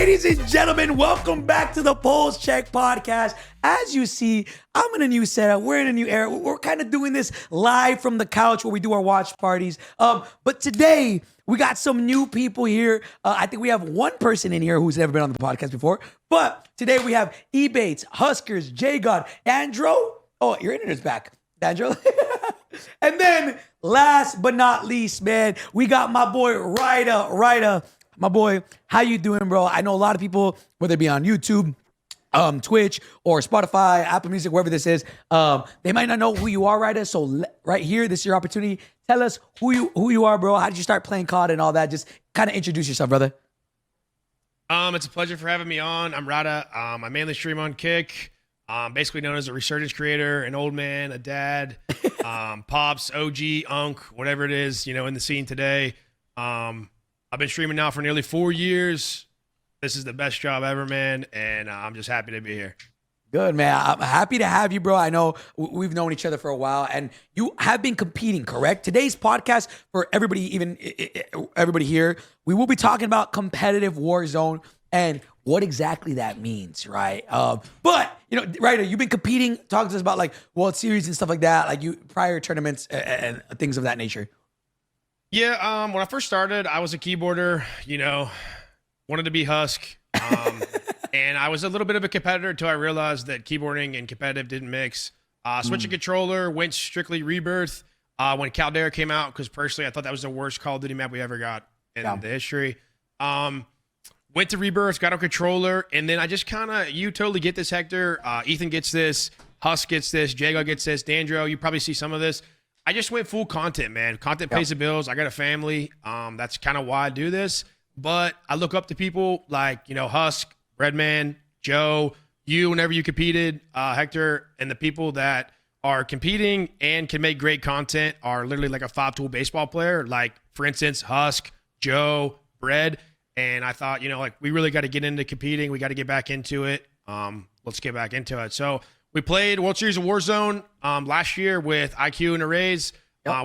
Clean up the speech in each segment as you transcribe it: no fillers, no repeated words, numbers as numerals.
Ladies and gentlemen, welcome back to the Pullze Check podcast. As you see, I'm in a new setup. We're in a new era. We're kind of doing this live from the couch where we do our watch parties. But today, we got some new people here. I think we have one person in here who's never been on the podcast before. But today we have Ebatez, Huskers, JGOD, Dandro. Oh, your internet's back, Dandro. And then, last but not least, man, we got my boy Ryda. My boy, how you doing, bro? I know a lot of people, whether it be on YouTube, Twitch, or Spotify, Apple Music, wherever this is, they might not know who you are, Ryda. So right here, this is your opportunity. Tell us who you are, bro. How did you start playing COD and all that? Just kind of introduce yourself, brother. It's a pleasure for having me on. I'm Ryda. I mainly stream on Kick. Basically known as a resurgence creator, an old man, a dad, pops, OG, unk, whatever it is, in the scene today. I've been streaming now for nearly 4 years. This is the best job ever, man, and I'm just happy to be here. Good, man. I'm happy to have you, bro. I know we've known each other for a while, and you have been competing, correct? Today's podcast, for everybody, even everybody here, we will be talking about competitive Warzone and what exactly that means, right? But, Ryder, you've been competing. Talk to us about, like, World Series and stuff like that, like prior tournaments and things of that nature. Yeah, when I first started, I was a keyboarder, wanted to be Husk. And I was a little bit of a competitor until I realized that keyboarding and competitive didn't mix. Switched a controller, went strictly Rebirth when Caldera came out, because personally, I thought that was the worst Call of Duty map we ever got in the history. Went to Rebirth, got a controller, and then I just you totally get this, Hector. Ethan gets this, Husk gets this, JGOD gets this, Dandro, you probably see some of this. I just went full content, man. Content pays the bills. I got a family. That's kind of why I do this. But I look up to people like, Husk, Redman, Joe, you, whenever you competed, Hector, and the people that are competing and can make great content are literally like a 5-tool baseball player. Like, for instance, Husk, Joe, Bread. And I thought, we really got to get into competing. We got to get back into it. Let's get back into it. So we played World Series of Warzone last year with IQ and Arrays.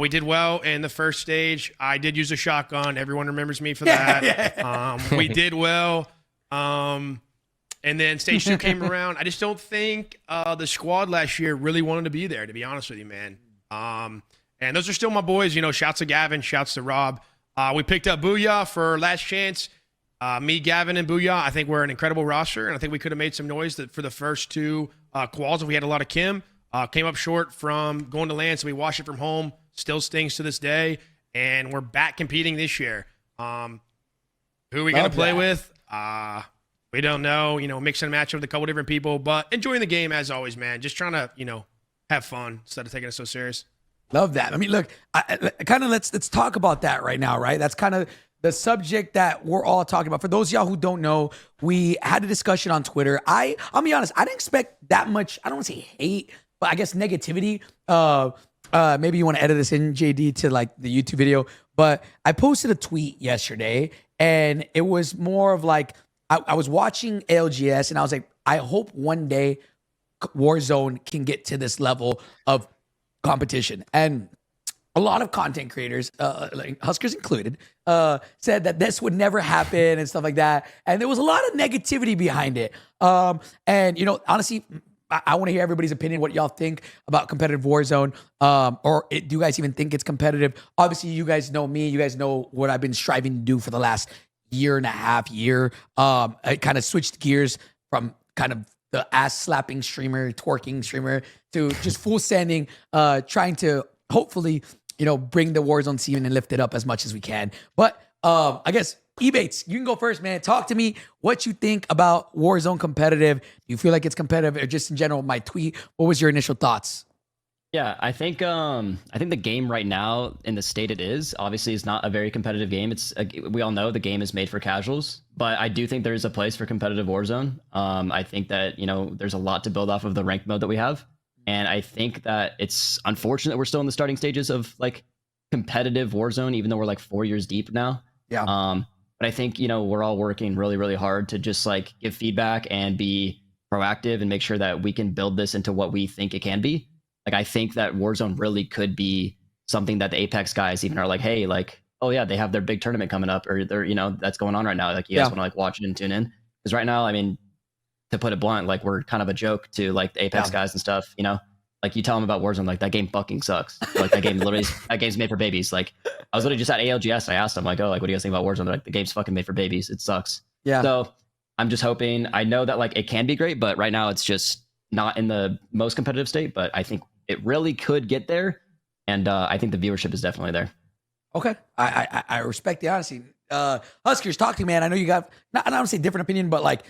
We did well in the first stage. I did use a shotgun. Everyone remembers me for that. We did well. And then stage 2 came around. I just don't think the squad last year really wanted to be there, to be honest with you, man. And those are still my boys. Shouts to Gavin, shouts to Rob. We picked up Booyah for last chance. Me, Gavin, and Booyah, I think we're an incredible roster, and I think we could have made some noise for the first 2 quals if we had a lot of Kim. Came up short from going to LAN, so we watched it from home. Still stings to this day, and we're back competing this year. Who are we going to play with? We don't know. Mix and match with a couple different people, but enjoying the game as always, man. Just trying to, have fun instead of taking it so serious. Love that. I mean, look, let's talk about that right now, right? That's kind of the subject that we're all talking about. For those of y'all who don't know, we had a discussion on Twitter. I'll be honest, I didn't expect that much, I don't want to say hate, but I guess negativity. Maybe you want to edit this in, JD, to like the YouTube video. But I posted a tweet yesterday, and it was more of like, I was watching ALGS, and I was like, I hope one day Warzone can get to this level of competition. And a lot of content creators, like Huskers included, said that this would never happen and stuff like that. And there was a lot of negativity behind it. And, honestly, I want to hear everybody's opinion, what y'all think about competitive Warzone. Do you guys even think it's competitive? Obviously, you guys know me. You guys know what I've been striving to do for the last year and a half. I kind of switched gears from kind of the ass-slapping streamer, twerking streamer, to just full sending, trying to hopefully, bring the Warzone scene and lift it up as much as we can. But I guess, Ebatez, you can go first, man. Talk to me what you think about Warzone competitive. Do you feel like it's competitive, or just in general, my tweet? What was your initial thoughts? Yeah, I think the game right now, in the state it is, obviously is not a very competitive game. We all know the game is made for casuals, but I do think there's a place for competitive Warzone. I think that there's a lot to build off of the ranked mode that we have, and I think that it's unfortunate we're still in the starting stages of like competitive Warzone, even though we're like 4 years deep now. Yeah. But I think we're all working really, really hard to just like give feedback and be proactive and make sure that we can build this into what we think it can be. Like, I think that Warzone really could be something that the Apex guys even are like, hey, like, oh yeah, they have their big tournament coming up, or they're, that's going on right now. Like, you guys want to like watch it and tune in. Because right now, I mean, to put it blunt, like we're kind of a joke to like the Apex guys and stuff. You know, like you tell them about Warzone, like that game fucking sucks. Like that game literally, that game's made for babies. Like I was literally just at ALGS. I asked them like, oh, like what do you guys think about Warzone? They're like, the game's fucking made for babies. It sucks. Yeah. So I'm just hoping. I know that like it can be great, but right now it's just not in the most competitive state. But I think it really could get there, and I think the viewership is definitely there. Okay, I respect the honesty. Huskers, talk to me, man. I know you got not, I don't say different opinion, but like,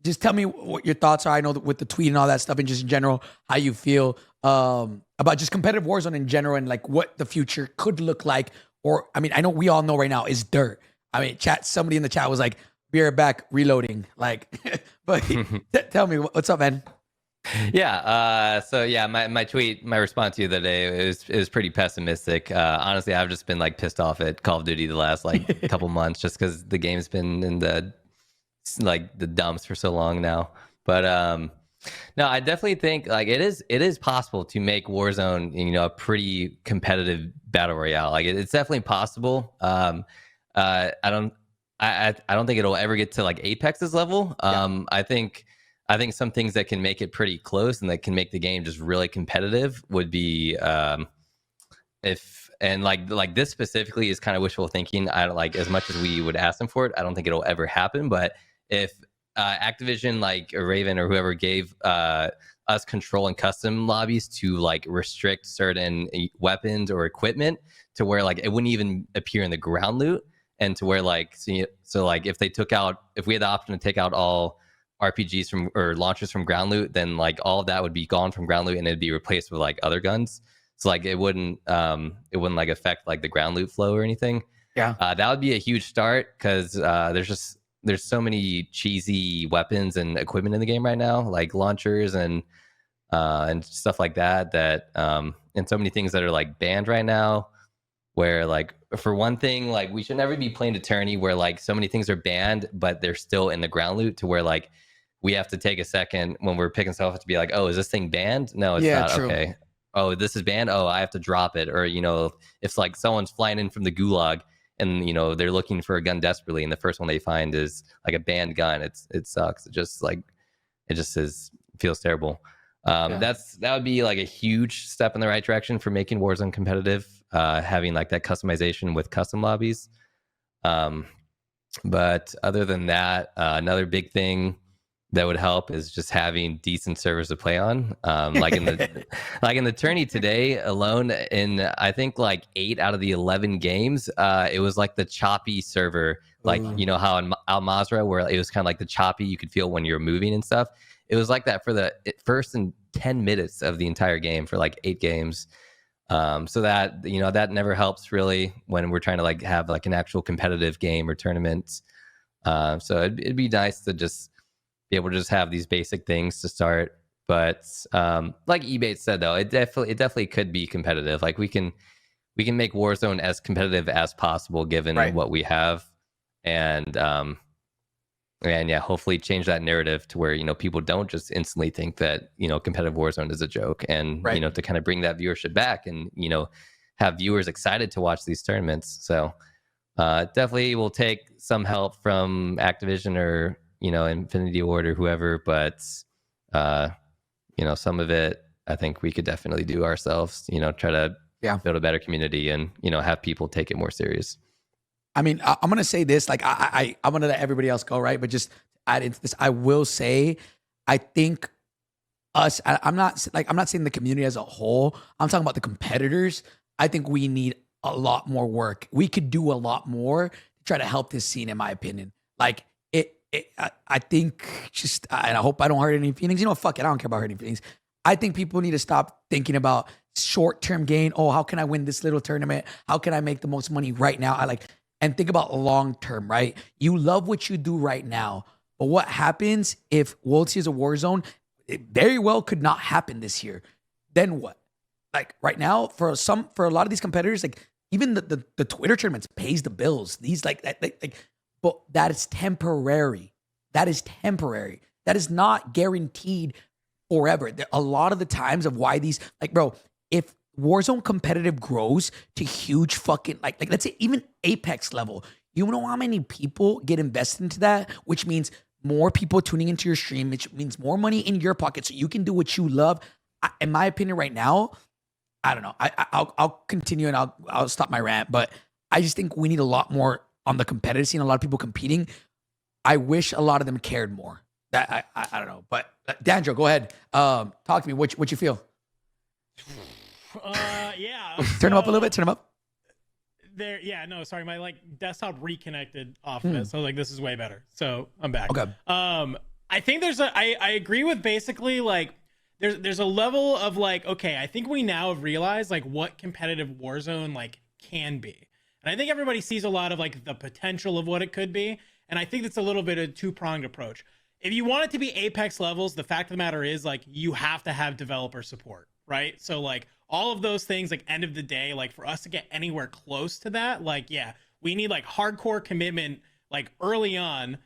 just tell me what your thoughts are. I know that with the tweet and all that stuff, and just in general, how you feel about just competitive Warzone in general, and like what the future could look like. Or, I mean, I know we all know right now is dirt. I mean, somebody in the chat was like, "Be right back, reloading." Like, but tell me what's up, man. Yeah. So yeah, my tweet, my response to you the day is pretty pessimistic. Honestly, I've just been like pissed off at Call of Duty the last like couple months, just because the game's been in the dumps for so long now. But no, I definitely think like it is possible to make Warzone, you know, a pretty competitive battle royale. Like it's definitely possible. I don't think it'll ever get to like Apex's level. I think some things that can make it pretty close and that can make the game just really competitive would be like this specifically is kind of wishful thinking. I don't like as much as we would ask them for it. I don't think it'll ever happen. But if Activision, like Raven or whoever, gave us control in custom lobbies to like restrict certain weapons or equipment to where like it wouldn't even appear in the ground loot, and to where like so like if we had the option to take out all RPGs from or launchers from ground loot, then like all of that would be gone from ground loot and it'd be replaced with like other guns. So like it wouldn't like affect like the ground loot flow or anything. Yeah, that would be a huge start because there's so many cheesy weapons and equipment in the game right now, like launchers and stuff like that and so many things that are like banned right now. Where like for one thing, like we should never be playing to Tourney where like so many things are banned but they're still in the ground loot, to where like we have to take a second when we're picking stuff up to be like, oh, is this thing banned? No, it's not. True. Okay. Oh, this is banned. Oh, I have to drop it. Or, you know, if like someone's flying in from the gulag and, you know, they're looking for a gun desperately and the first one they find is like a banned gun, it sucks. It feels terrible. That would be like a huge step in the right direction for making Warzone competitive, having like that customization with custom lobbies. But other than that, another big thing that would help is just having decent servers to play on. Like in the tourney today alone, in I think like 8 out of the 11 games, it was like the choppy server. Like, you know how in Al Mazrah where it was kind of like the choppy, you could feel when you're moving and stuff. It was like that for the first and 10 minutes of the entire game for like 8 games. So that, you know, that never helps really when we're trying to like have like an actual competitive game or tournament. So it'd be nice to just be able to just have these basic things to start. But like Ebatez said though, it definitely could be competitive. Like we can make Warzone as competitive as possible given what we have. And yeah, hopefully change that narrative to where, you know, people don't just instantly think that, you know, competitive Warzone is a joke, and, you know, to kind of bring that viewership back and, you know, have viewers excited to watch these tournaments. So definitely will take some help from Activision or, you know, Infinity Ward or whoever, but, you know, some of it I think we could definitely do ourselves, you know, try to build a better community and, you know, have people take it more serious. I mean, I'm going to say this, like I'm going to let everybody else go, right? But just add into this, I will say, I think I'm not saying the community as a whole. I'm talking about the competitors. I think we need a lot more work. We could do a lot more to try to help this scene, in my opinion. Like I think just, and I hope I don't hurt any feelings. You know, fuck it. I don't care about hurting feelings. I think people need to stop thinking about short-term gain. Oh, how can I win this little tournament? How can I make the most money right now? And think about long-term, right? You love what you do right now, but what happens if World Series of Warzone, it very well could not happen this year. Then what? Like right now, for a lot of these competitors, like even the Twitter tournaments pays the bills. These but that is temporary. That is temporary. That is not guaranteed forever. A lot of the times of why these, like, bro, if Warzone competitive grows to huge fucking, like let's say even Apex level, you know how many people get invested into that, which means more people tuning into your stream, which means more money in your pocket so you can do what you love. In my opinion right now, I don't know. I'll continue and I'll stop my rant, but I just think we need a lot more on the competitive scene, a lot of people competing. I wish a lot of them cared more. That I don't know. But Dandro, go ahead. Talk to me. What you feel? Yeah. Turn them up a little bit. Turn them up. There, yeah, no, sorry, my desktop reconnected off of it, so this is way better. So I'm back. Okay. I think I agree with basically there's a level of okay, I think we now have realized what competitive Warzone can be, and I think everybody sees a lot of the potential of what it could be, and I think that's a little bit of a two-pronged approach. If you want it to be Apex levels, the fact of the matter is you have to have developer support, right? So all of those things, end of the day, for us to get anywhere close to that, yeah, we need hardcore commitment, early on,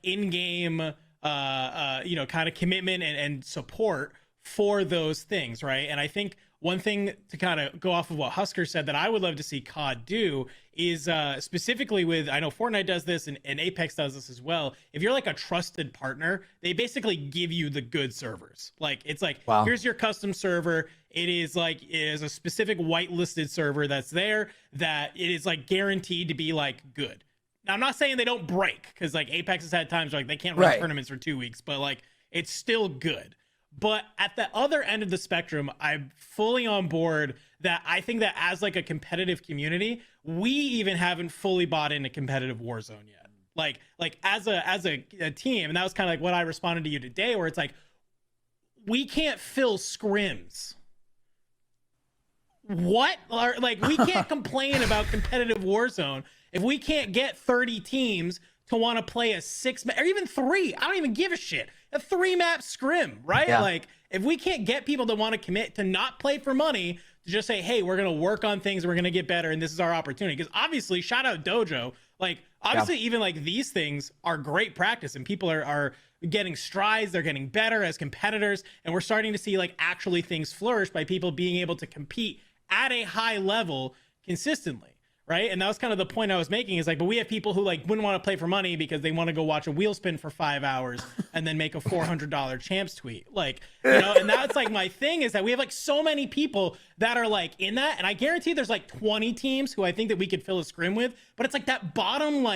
in-game, kind of commitment and support for those things, right? And I think one thing to kind of go off of what Husker said that I would love to see COD do is specifically with, I know Fortnite does this and Apex does this as well. If you're a trusted partner, they basically give you the good servers. It's wow. Here's your custom server. It is it is a specific whitelisted server that's there that it is guaranteed to be good. Now I'm not saying they don't break, because Apex has had times where they can't run tournaments for 2 weeks, but it's still good. But at the other end of the spectrum, I'm fully on board that I think that as a competitive community, we even haven't fully bought into competitive Warzone yet. As a team, and that was kind of what I responded to you today, where it's we can't fill scrims. What? We can't complain about competitive Warzone if we can't get 30 teams to want to play a 6 or even 3. I don't even give a shit. A 3-map scrim, right? Yeah. If we can't get people to want to commit to not play for money, to just say, hey, we're going to work on things, we're going to get better, and this is our opportunity. Because obviously, shout out Dojo. Obviously, even these things are great practice, and people are getting strides, they're getting better as competitors, and we're starting to see actually things flourish by people being able to compete at a high level consistently. Right. And that was kind of the point I was making is but we have people who wouldn't want to play for money because they want to go watch a wheel spin for 5 hours and then make a $400 champs tweet. And that's my thing is that we have so many people that are in that. And I guarantee there's 20 teams who I think that we could fill a scrim with. But it's that bottom,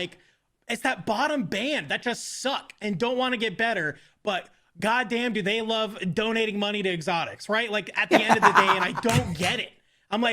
it's that bottom band that just suck and don't want to get better. But goddamn, do they love donating money to exotics, right? At the end of the day, and I don't get it. I'm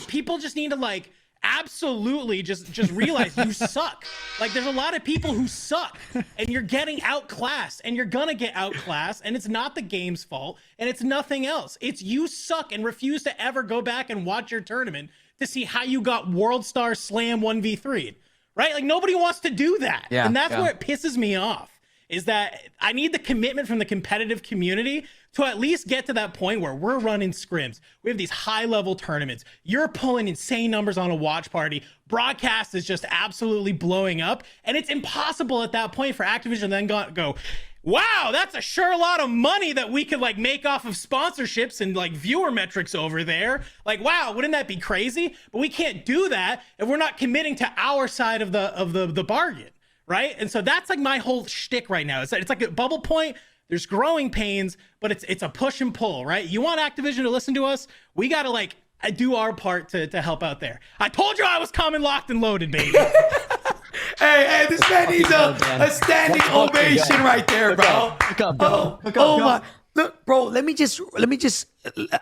people just need to absolutely just realize you suck. There's a lot of people who suck, and you're getting outclassed, and you're gonna get outclassed, and it's not the game's fault, and it's nothing else. It's you suck and refuse to ever go back and watch your tournament to see how you got World Star Slam 1v3, right? Nobody wants to do that. Yeah, and that's where it pisses me off, is that I need the commitment from the competitive community to at least get to that point where we're running scrims. We have these high-level tournaments. You're pulling insane numbers on a watch party. Broadcast is just absolutely blowing up. And it's impossible at that point for Activision to then go, wow, that's a sure lot of money that we could make off of sponsorships and viewer metrics over there. Wow, wouldn't that be crazy? But we can't do that if we're not committing to our side of the bargain, right? And so that's my whole shtick right now. It's like a bubble point. There's growing pains, but it's a push and pull, right? You want Activision to listen to us? We got to do our part to help out there. I told you I was coming locked and loaded, baby. Hey, this man needs a standing ovation right there, bro. Oh my. Look, bro, let me just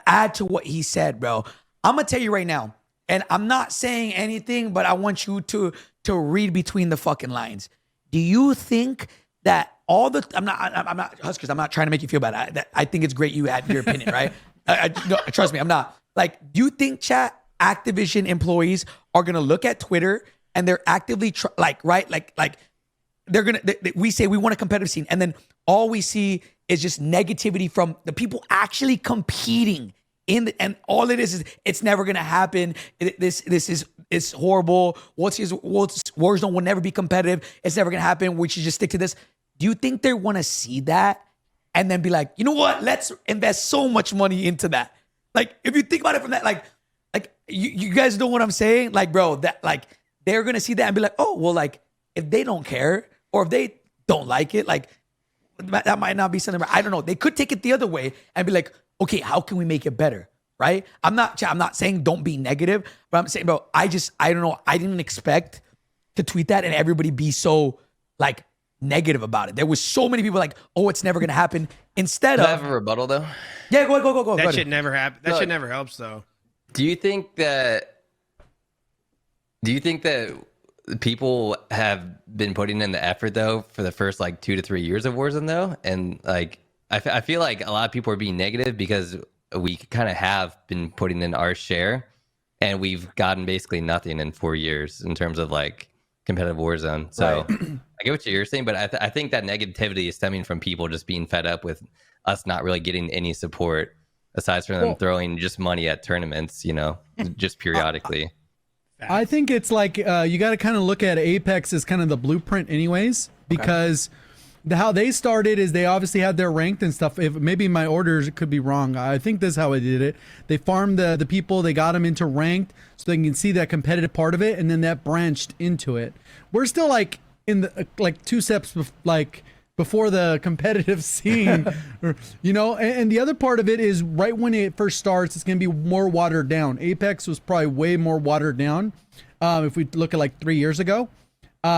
add to what he said, bro. I'm going to tell you right now, and I'm not saying anything, but I want you to read between the fucking lines. Do you think that I'm not Huskers, I'm not trying to make you feel bad. I think it's great you had your opinion, right? No, trust me, I'm not. Do you think Activision employees are gonna look at Twitter and they're actively they're gonna we say we want a competitive scene, and then all we see is just negativity from the people actually competing and all it is it's never gonna happen. It's horrible. Warzone will never be competitive. It's never gonna happen. We should just stick to this. Do you think they want to see that and then be like, you know what? Let's invest so much money into that. If you think about it from that, you guys know what I'm saying? Bro, that they're gonna see that and be like, oh, well, if they don't care or if they don't like it, that might not be something. I don't know. They could take it the other way and be like, okay, how can we make it better? Right? I'm not saying don't be negative, but I'm saying, bro, I don't know. I didn't expect to tweet that and everybody be so like negative about it. There was so many people like, oh, it's never gonna happen. Instead Do I of have a rebuttal though? yeah, go. That shit never happen. That shit never helps though. Do you think that people have been putting in the effort though for the first like 2 to 3 years of Warzone though? And like I feel like a lot of people are being negative because we kind of have been putting in our share and we've gotten basically nothing in 4 years in terms of like competitive Warzone. So I get what you're saying, but I think that negativity is stemming from people just being fed up with us not really getting any support aside from them throwing just money at tournaments, you know, just periodically. I think it's like you got to kind of look at Apex as kind of the blueprint anyways, because how they started is they obviously had their ranked and stuff. If maybe my orders could be wrong. I think this is how I did it. They farmed the people, they got them into ranked so they can see that competitive part of it, and then that branched into it. We're still like in the like 2 steps before the competitive scene, you know. And the other part of it is right when it first starts, it's going to be more watered down. Apex was probably way more watered down if we look at like 3 years ago.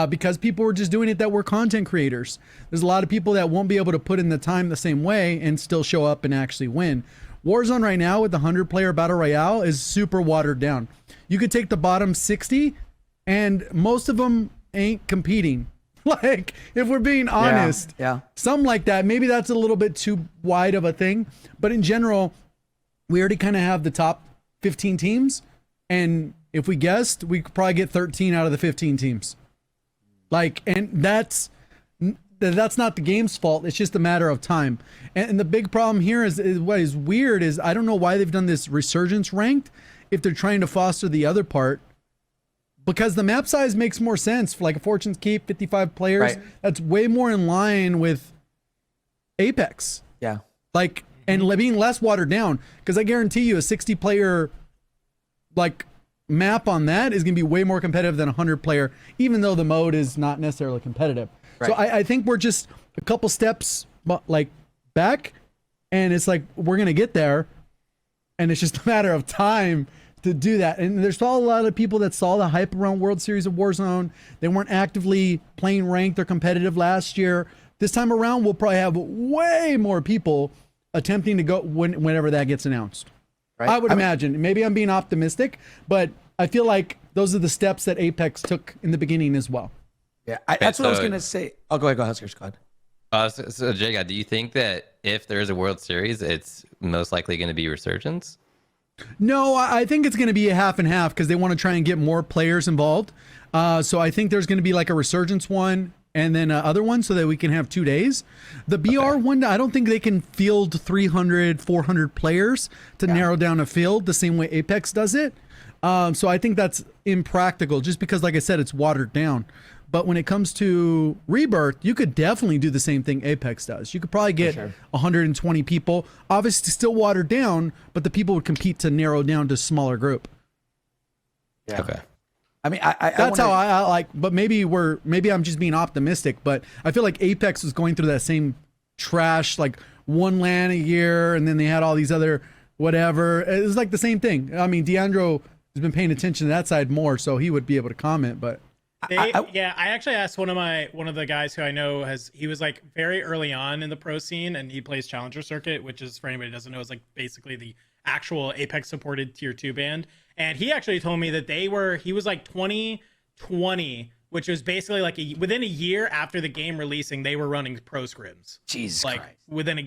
Because people were just doing it that were content creators. There's a lot of people that won't be able to put in the time the same way and still show up and actually win. Warzone right now with the 100-player battle royale is super watered down. You could take the bottom 60 and most of them ain't competing. Like, if we're being honest, some like that, maybe that's a little bit too wide of a thing. But in general, we already kind of have the top 15 teams. And if we guessed, we could probably get 13 out of the 15 teams. Like, and that's not the game's fault. It's just a matter of time. And the big problem here is what is weird is I don't know why they've done this resurgence ranked if they're trying to foster the other part, because the map size makes more sense for like a Fortune's Keep, 55 players. Right. That's way more in line with Apex. Yeah. Like, and being less watered down, because I guarantee you a 60 player like map on that is going to be way more competitive than a 100 player, even though the mode is not necessarily competitive. Right. So I think we're just a couple steps like back, and it's like we're going to get there, and it's just a matter of time to do that. And there's still a lot of people that saw the hype around World Series of Warzone. They weren't actively playing ranked or competitive last year. This time around, we'll probably have way more people attempting to go whenever that gets announced. Right. I would imagine. Maybe I'm being optimistic, but I feel like those are the steps that Apex took in the beginning as well. Yeah, that's what I was going to say. Oh, go ahead, Huskers, go ahead. So JGOD, do you think that if there is a World Series, it's most likely going to be Resurgence? No, I think it's going to be a half and half because they want to try and get more players involved. So I think there's going to be like a Resurgence one and then other one so that we can have 2 days. The BR one, I don't think they can field 300, 400 players to narrow down a field the same way Apex does it. So I think that's impractical just because, like I said, it's watered down. But when it comes to Rebirth, you could definitely do the same thing Apex does. You could probably get 120 people, obviously still watered down, but the people would compete to narrow down to a smaller group. Yeah. Okay. I mean, that's how I like, but maybe I'm just being optimistic, but I feel like Apex was going through that same trash, like one LAN a year, and then they had all these other whatever. It was like the same thing. I mean, Dandro has been paying attention to that side more, so he would be able to comment, but. I actually asked one of the guys who I know he was like very early on in the pro scene, and he plays Challenger Circuit, which is, for anybody who doesn't know, is like basically the actual Apex supported tier 2 band. And he actually told me that he was like 2020, which was basically like within a year after the game releasing, they were running pro scrims. Jesus like Christ. within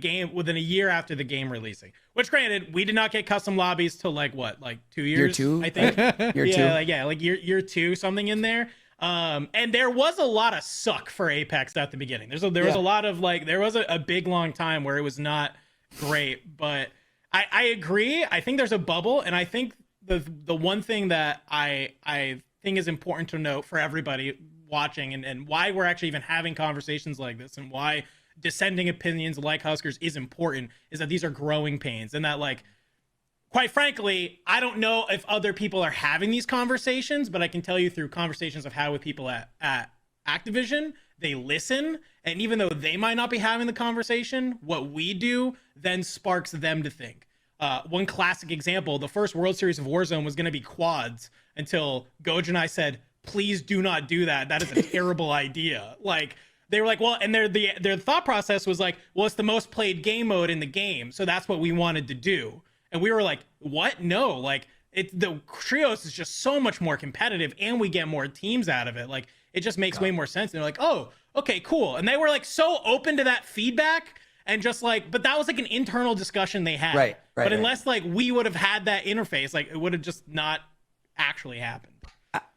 a year after the game releasing, which granted, we did not get custom lobbies till like 2 years, year 2, I think. year 2, year 2, something in there. And there was a lot of suck for Apex at the beginning. There was a lot of there was a big long time where it was not great, but I agree. I think there's a bubble, and I think the one thing that I think is important to note for everybody watching, and why we're actually even having conversations like this, and why dissenting opinions like Huskers is important, is that these are growing pains, and that quite frankly, I don't know if other people are having these conversations, but I can tell you through conversations I've had with people at Activision they listen, and even though they might not be having the conversation, what we do then sparks them to think. One classic example, the first World Series of Warzone was going to be quads until Goj and I said, please do not do that. That is a terrible idea. Like, they were like, well, and their thought process was like, well, it's the most played game mode in the game, so that's what we wanted to do. And we were like, what? No, like, the trios is just so much more competitive, and we get more teams out of it. Like, it just makes way more sense. And they're like, oh, okay, cool. And they were like so open to that feedback, and just like, but that was like an internal discussion they had. Right. But unless like we would have had that interface, like it would have just not actually happened.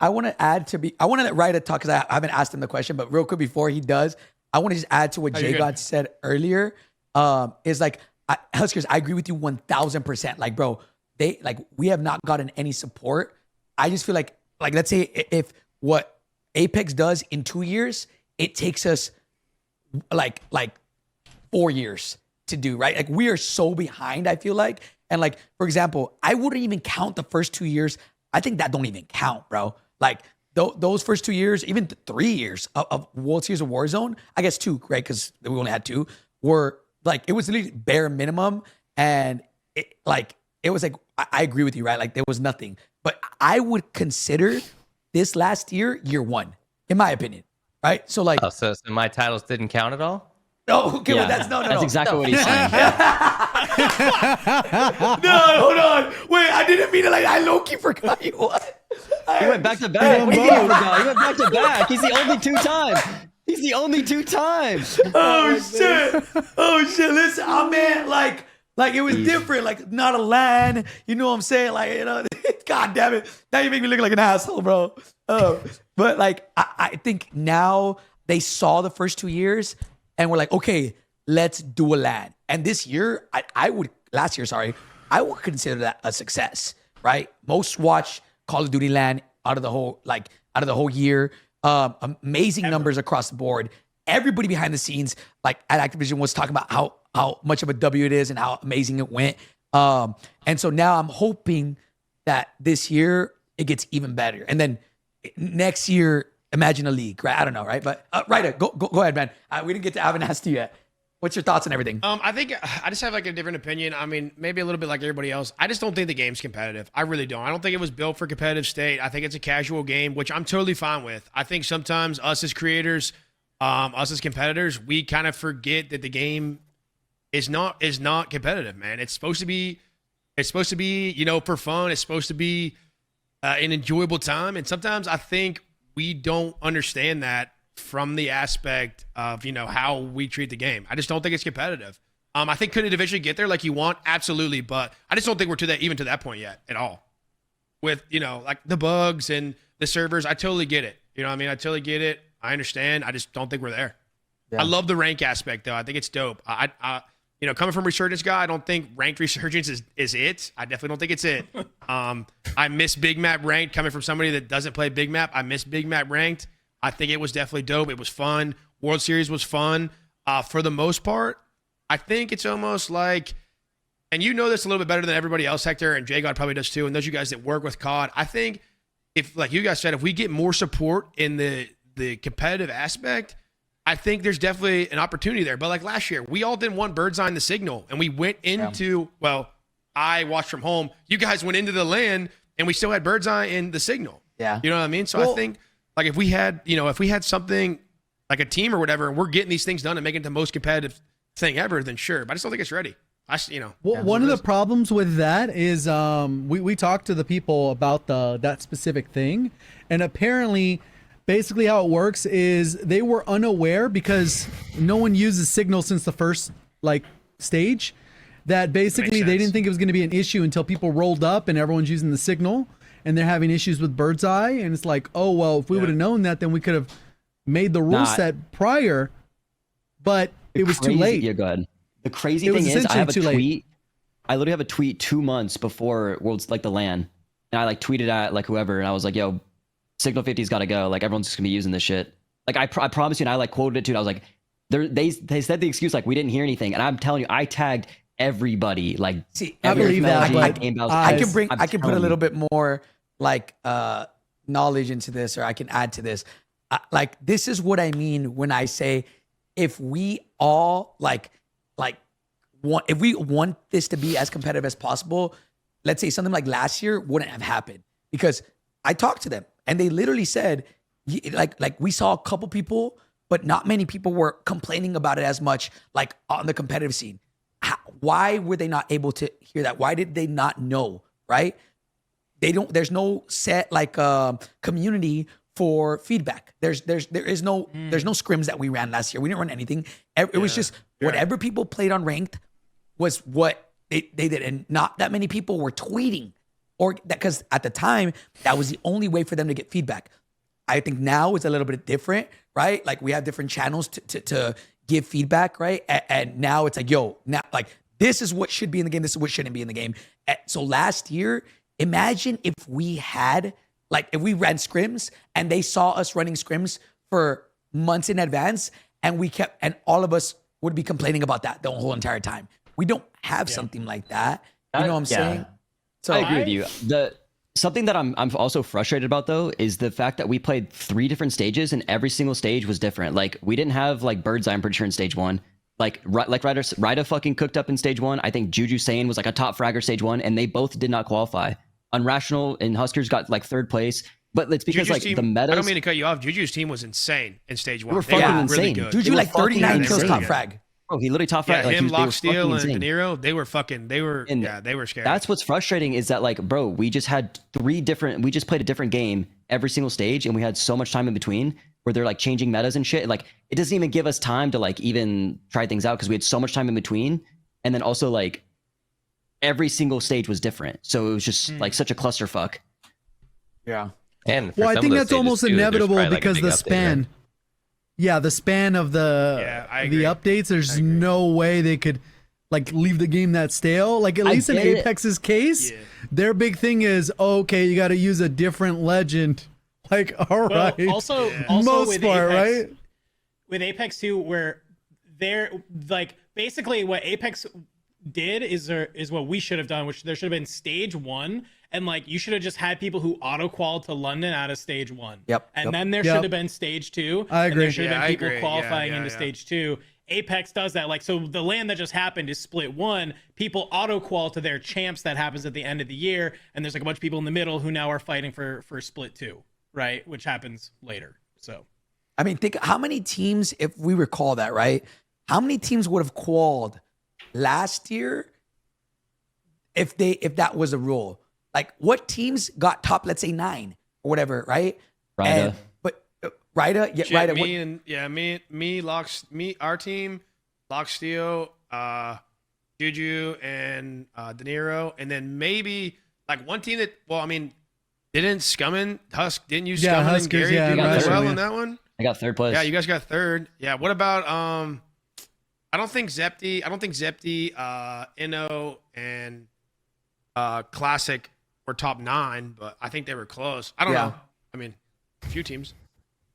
I want to I want to let Ryda talk because I haven't asked him the question, but real quick before he does, I want to just add to what JGOD said earlier. Is like, Huskers, I agree with you 1000%. Like, bro, we have not gotten any support. I just feel like let's say if what Apex does in 2 years, it takes us like 4 years to do, right? Like, we are so behind, I feel like. And like, for example, I wouldn't even count the first 2 years. I think that don't even count, bro. Like those first 2 years, even 3 years of World Series of Warzone, I guess 2, right? Because we only had 2, were like, it was literally bare minimum. And it was like, I agree with you, right? Like, there was nothing. But I would consider this last year 1, in my opinion, right? So like, so my titles didn't count at all? no, okay, Yeah, well, that's exactly what he's saying. No, hold on. Wait, I didn't mean it like I low-key forgot you. What? He went back to back. What do you mean he forgot? He went back to back. He's the only 2 times. He's the only 2 times. Oh shit. Oh shit. Listen, I meant like it was different. Like, not a LAN. You know what I'm saying? Like, you know, God damn it. Now you make me look like an asshole, bro. But like, I think now they saw the first 2 years and we're like, okay, let's do a LAN. And this year, last year, I would consider that a success, right? Most watched Call of Duty LAN out of the whole year. Amazing numbers across the board. Everybody behind the scenes, like at Activision, was talking about how much of a W it is and how amazing it went. And so now I'm hoping that this year it gets even better. And then next year, imagine a league, right? I don't know, right? But Ryda, go ahead, man. We didn't get to, I haven't asked you yet. What's your thoughts on everything? I think I just have like a different opinion. I mean, maybe a little bit like everybody else. I just don't think the game's competitive. I really don't. I don't think it was built for competitive state. I think it's a casual game, which I'm totally fine with. I think sometimes us as creators, us as competitors, we kind of forget that the game is not competitive, man. It's supposed to be, you know, for fun. It's supposed to be an enjoyable time. And sometimes I think we don't understand that from the aspect of, you know, how we treat the game. I just don't think it's competitive. I think could it eventually get there like you want? Absolutely. But I just don't think we're to that point yet at all. With, you know, like the bugs and the servers, I totally get it. You know what I mean? I totally get it. I understand. I just don't think we're there. Yeah. I love the rank aspect though. I think it's dope. I you know, coming from Resurgence guy, I don't think ranked Resurgence is it. I definitely don't think it's it. I miss Big Map ranked. Coming from somebody that doesn't play Big Map, I miss Big Map ranked. I think it was definitely dope. It was fun. World Series was fun. For the most part, I think it's almost like, and you know this a little bit better than everybody else, Hector, and JGOD probably does too, and those of you guys that work with COD, I think if, like you guys said, if we get more support in the competitive aspect, I think there's definitely an opportunity there. But like last year, we all didn't want Birdseye in the Signal, and we went into, well, I watched from home. You guys went into the LAN, and we still had Birdseye in the Signal. Yeah. You know what I mean? So I think, like, if we had something like a team or whatever, and we're getting these things done and making it the most competitive thing ever, then sure. But I just don't think it's ready. One of the problems with that is we talked to the people about that specific thing, and apparently, basically how it works is they were unaware because no one uses Signal since the first stage. That basically they didn't think it was going to be an issue until people rolled up and everyone's using the Signal. And they're having issues with Birdseye, and it's like, oh well, if we would have known that, then we could have made the rule set prior. But it was too late. Yeah, go ahead. The crazy thing is, I have a tweet. I literally have a tweet 2 months before World's the LAN, and I tweeted at whoever, and I was like, yo, Signal 50's got to go. Like, everyone's just gonna be using this shit. Like, I promise you, and I quoted it too. And I was like, they said the excuse we didn't hear anything, and I'm telling you, I tagged everybody. See, I believe that. I can put a little bit more knowledge into this, or I can add to this. like this is what I mean when I say if we all if we want this to be as competitive as possible, let's say something like last year wouldn't have happened because I talked to them and they literally said like we saw a couple people, but not many people were complaining about it as much like on the competitive scene. Why were they not able to hear that? Why did they not know? Right? There's no set like community for feedback. There is no scrims that we ran last year. We didn't run anything. It was just whatever people played on ranked was what they did, and not that many people were tweeting or that because at the time that was the only way for them to get feedback. I think now it's a little bit different, right? Like we have different channels to give feedback, right? And now it's like, yo, now like this is what should be in the game. This is what shouldn't be in the game. So last year, imagine if we had if we ran scrims and they saw us running scrims for months in advance and all of us would be complaining about that the whole entire time. We don't have something like that. You know what I'm saying? So I agree with you. Something that I'm also frustrated about though is the fact that we played 3 different stages and every single stage was different. Like we didn't have like Bird's Eye, I'm pretty sure, in stage 1. Ryda fucking cooked up in stage 1. I think Juju Saiyan was like a top fragger stage 1, and they both did not qualify. Unrational and Huskers got like 3rd place, but it's because Juju's like team, the meta. I don't mean to cut you off. Juju's team was insane in stage 1. They were They fucking were insane. really good. Juju like 39 kills insane. top frag. Bro, he literally top Yeah, frag. him, They were Locksteel, fucking and insane. De Niro, they were scary. That's what's frustrating is that like, bro, we just had we just played a different game every single stage, and we had so much time in between where they're like changing metas and shit. Like it doesn't even give us time to like even try things out because we had so much time in between, and then also like every single stage was different, so it was just like such a clusterfuck. Yeah. And for Well, I some think of those that's stages, almost too, there's inevitable probably, like, a because big the update, span. right? Yeah, the span of I agree. the updates. There's no way they could like leave the game that stale. Like at I least in get it. Apex's case, Yeah. their big thing is okay, you got to use a different legend. Like all Well, right, also most with part, Apex, right? with Apex 2, where they're like basically what Apex did is what we should have done, which there should have been stage 1, and like you should have just had people who auto-qual to London out of stage 1. Yep. And then there Yep. should have been stage 2. I And agree. there should have Yeah, been I people agree. qualifying Yeah, into yeah. stage 2. Apex does that. Like, so the LAN that just happened is split 1. People auto-qual to their champs that happens at the end of the year, and there's like a bunch of people in the middle who now are fighting for split 2, right? Which happens later. So I mean, think how many teams, if we recall that, right? How many teams would have qualled last year if that was a rule? Like, what teams got top, let's say 9 or whatever, right? Ryda. But Ryda, yeah, Shit, Ryda. our team, Locksteel, Juju, and De Niro, and then maybe like one team that, well, I mean, didn't didn't you Yeah, Scummin and Huskers, Gary yeah, do and really well Russia, in that one? I got 3rd place. Yeah, you guys got 3rd. Yeah, what about I don't think Zepti, Inno, and Classic were top 9, but I think they were close. I don't Yeah. know. I mean, a few teams.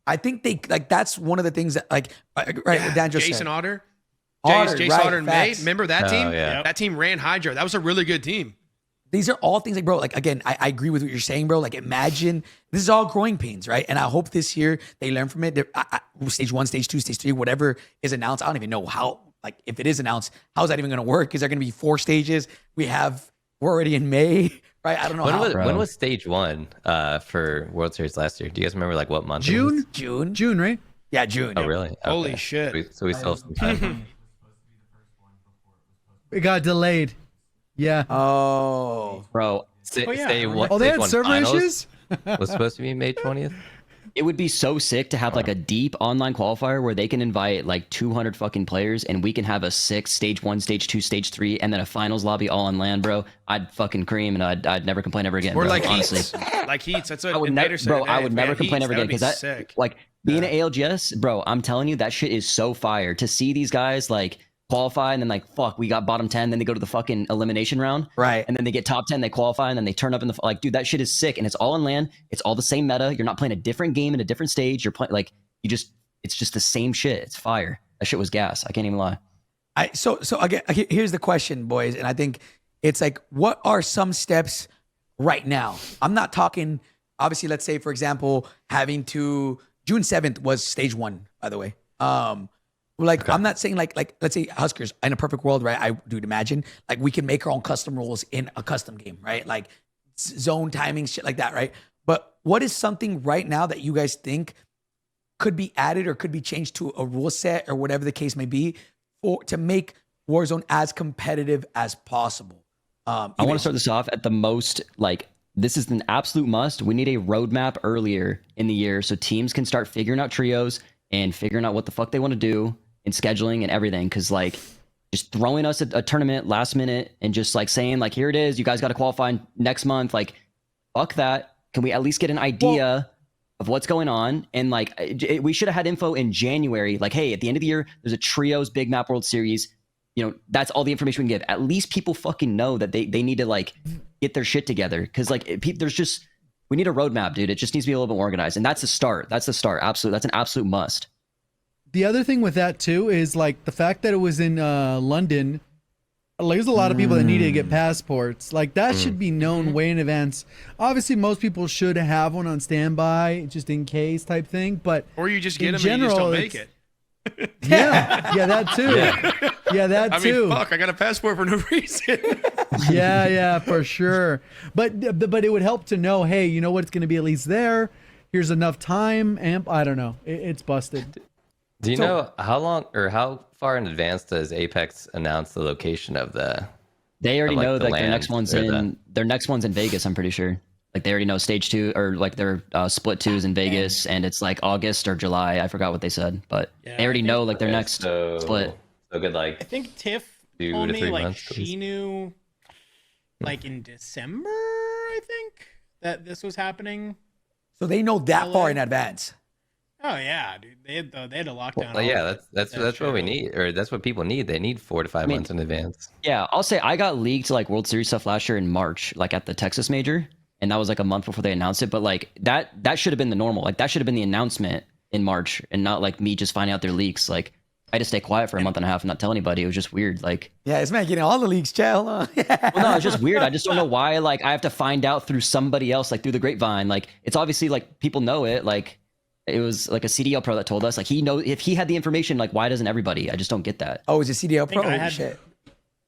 I think they like that's one of the things that like right. Yeah, What Dan just Jason said. Otter. Otter, Jace right, Otter and May. facts. Remember that Oh, team? yeah. That team ran Hydra. That was a really good team. These are all things like, bro, like, again, I agree with what you're saying, bro. Like, imagine this is all growing pains, right? And I hope this year they learn from it. Stage 1, stage 2, stage 3, whatever is announced. I don't even know how, like, if it is announced, how's that even going to work? Is there going to be 4 stages? We're already in May, right? I don't know When was stage 1 for World Series last year? Do you guys remember like what month? it was? June, right? Yeah, June. Oh, really? Holy Okay. shit. So we still have some time. It got delayed. Yeah. Oh, Bro, Oh, yeah. Stay one, Oh, they stage had 1 server finals issues. was supposed to be May 20th. it would be so sick to have like a deep online qualifier where they can invite like 200 fucking players and we can have a 6 stage 1, stage 2, stage 3, and then a finals lobby all on LAN, bro. I'd fucking cream and I'd never complain ever again. Or bro, like honestly. Heats. Like Heats. That's what I would Invader never, said bro. today. I would never Man, complain Heats, ever again would be because that, sick. like, being an ALGS, bro. I'm telling you, that shit is so fire to see these guys like qualify and then like fuck, we got bottom 10, then they go to the fucking elimination round, right. and then they get top 10, they qualify, and then they turn up in the like, dude, that shit is sick, and it's all in LAN. It's all the same meta. You're not playing a different game in a different stage. You're playing like it's just the same shit. It's fire. That shit was gas. I can't even lie. So again, here's the question, boys, and I think it's like, what are some steps right now? I'm not talking, obviously, let's say, for example, having to June 7th was stage 1, by the way. Like I'm not saying like let's say Huskers in a perfect world, right? I do imagine like we can make our own custom rules in a custom game, right? Like zone timing, shit like that, right? But what is something right now that you guys think could be added or could be changed to a rule set or whatever the case may be to make Warzone as competitive as possible? I want to start this off at the most, like, this is an absolute must. We need a roadmap earlier in the year so teams can start figuring out trios and figuring out what the fuck they want to do and scheduling and everything. Because, like, just throwing us a tournament last minute and just, like, saying, like, here it is, you guys got to qualify next month. Like, fuck that. Can we at least get an idea of what's going on? And, like, we should have had info in January. Like, hey, at the end of the year, there's a trios Big Map World Series. You know, that's all the information we can give. At least people fucking know that they need to, like, get their shit together. Because, like, there's just, we need a roadmap, dude. It just needs to be a little bit more organized. And that's the start. That's the start. Absolutely. That's an absolute must. The other thing with that too is like the fact that it was in London. Like, there's a lot of people that needed to get passports. Like, that should be known way in advance. Obviously, most people should have one on standby, just in case type thing. But or you just get them general, and you just don't make it. Yeah, that too. Yeah, that I too. mean, fuck, I got a passport for no reason. Yeah, for sure. But it would help to know, hey, you know what? It's going to be at least there. Here's enough time. I don't know. It's busted. Do you know how long or how far in advance does Apex announce the location of the? They already know the like their next one's land their next one's in Vegas. I'm pretty sure. Like they already know stage 2 or like their split 2 is in Vegas, and it's like August or July. I forgot what they said, but Yeah, they already know like their Okay, next split. So good, like I think Tiff 2 told to me 3 like months. she knew like in December, I think, that this was happening. So they know that LA? far in advance. Oh yeah, dude. They had to lock down. Well, all yeah, of that's that what we shit. need, or that's what people need. They need 4 to 5 mean- months in advance. Yeah, I'll say I got leaked like World Series stuff last year in March, like at the Texas Major, and that was like a month before they announced it. But like that should have been the normal. Like that should have been the announcement in March, and not like me just finding out their leaks. Like I had to stay quiet for a month and a half and not tell anybody. It was just weird. Like, Yeah, this man getting all the leagues, chat. Hold on. well, no, it's just weird. I just don't know why. Like I have to find out through somebody else, like through the grapevine. Like it's obviously like people know it. Like it was like a CDL pro that told us. Like he knows if he had the information. Like why doesn't everybody? I just don't get that. Oh, it's a CDL Pro. I Holy had- shit.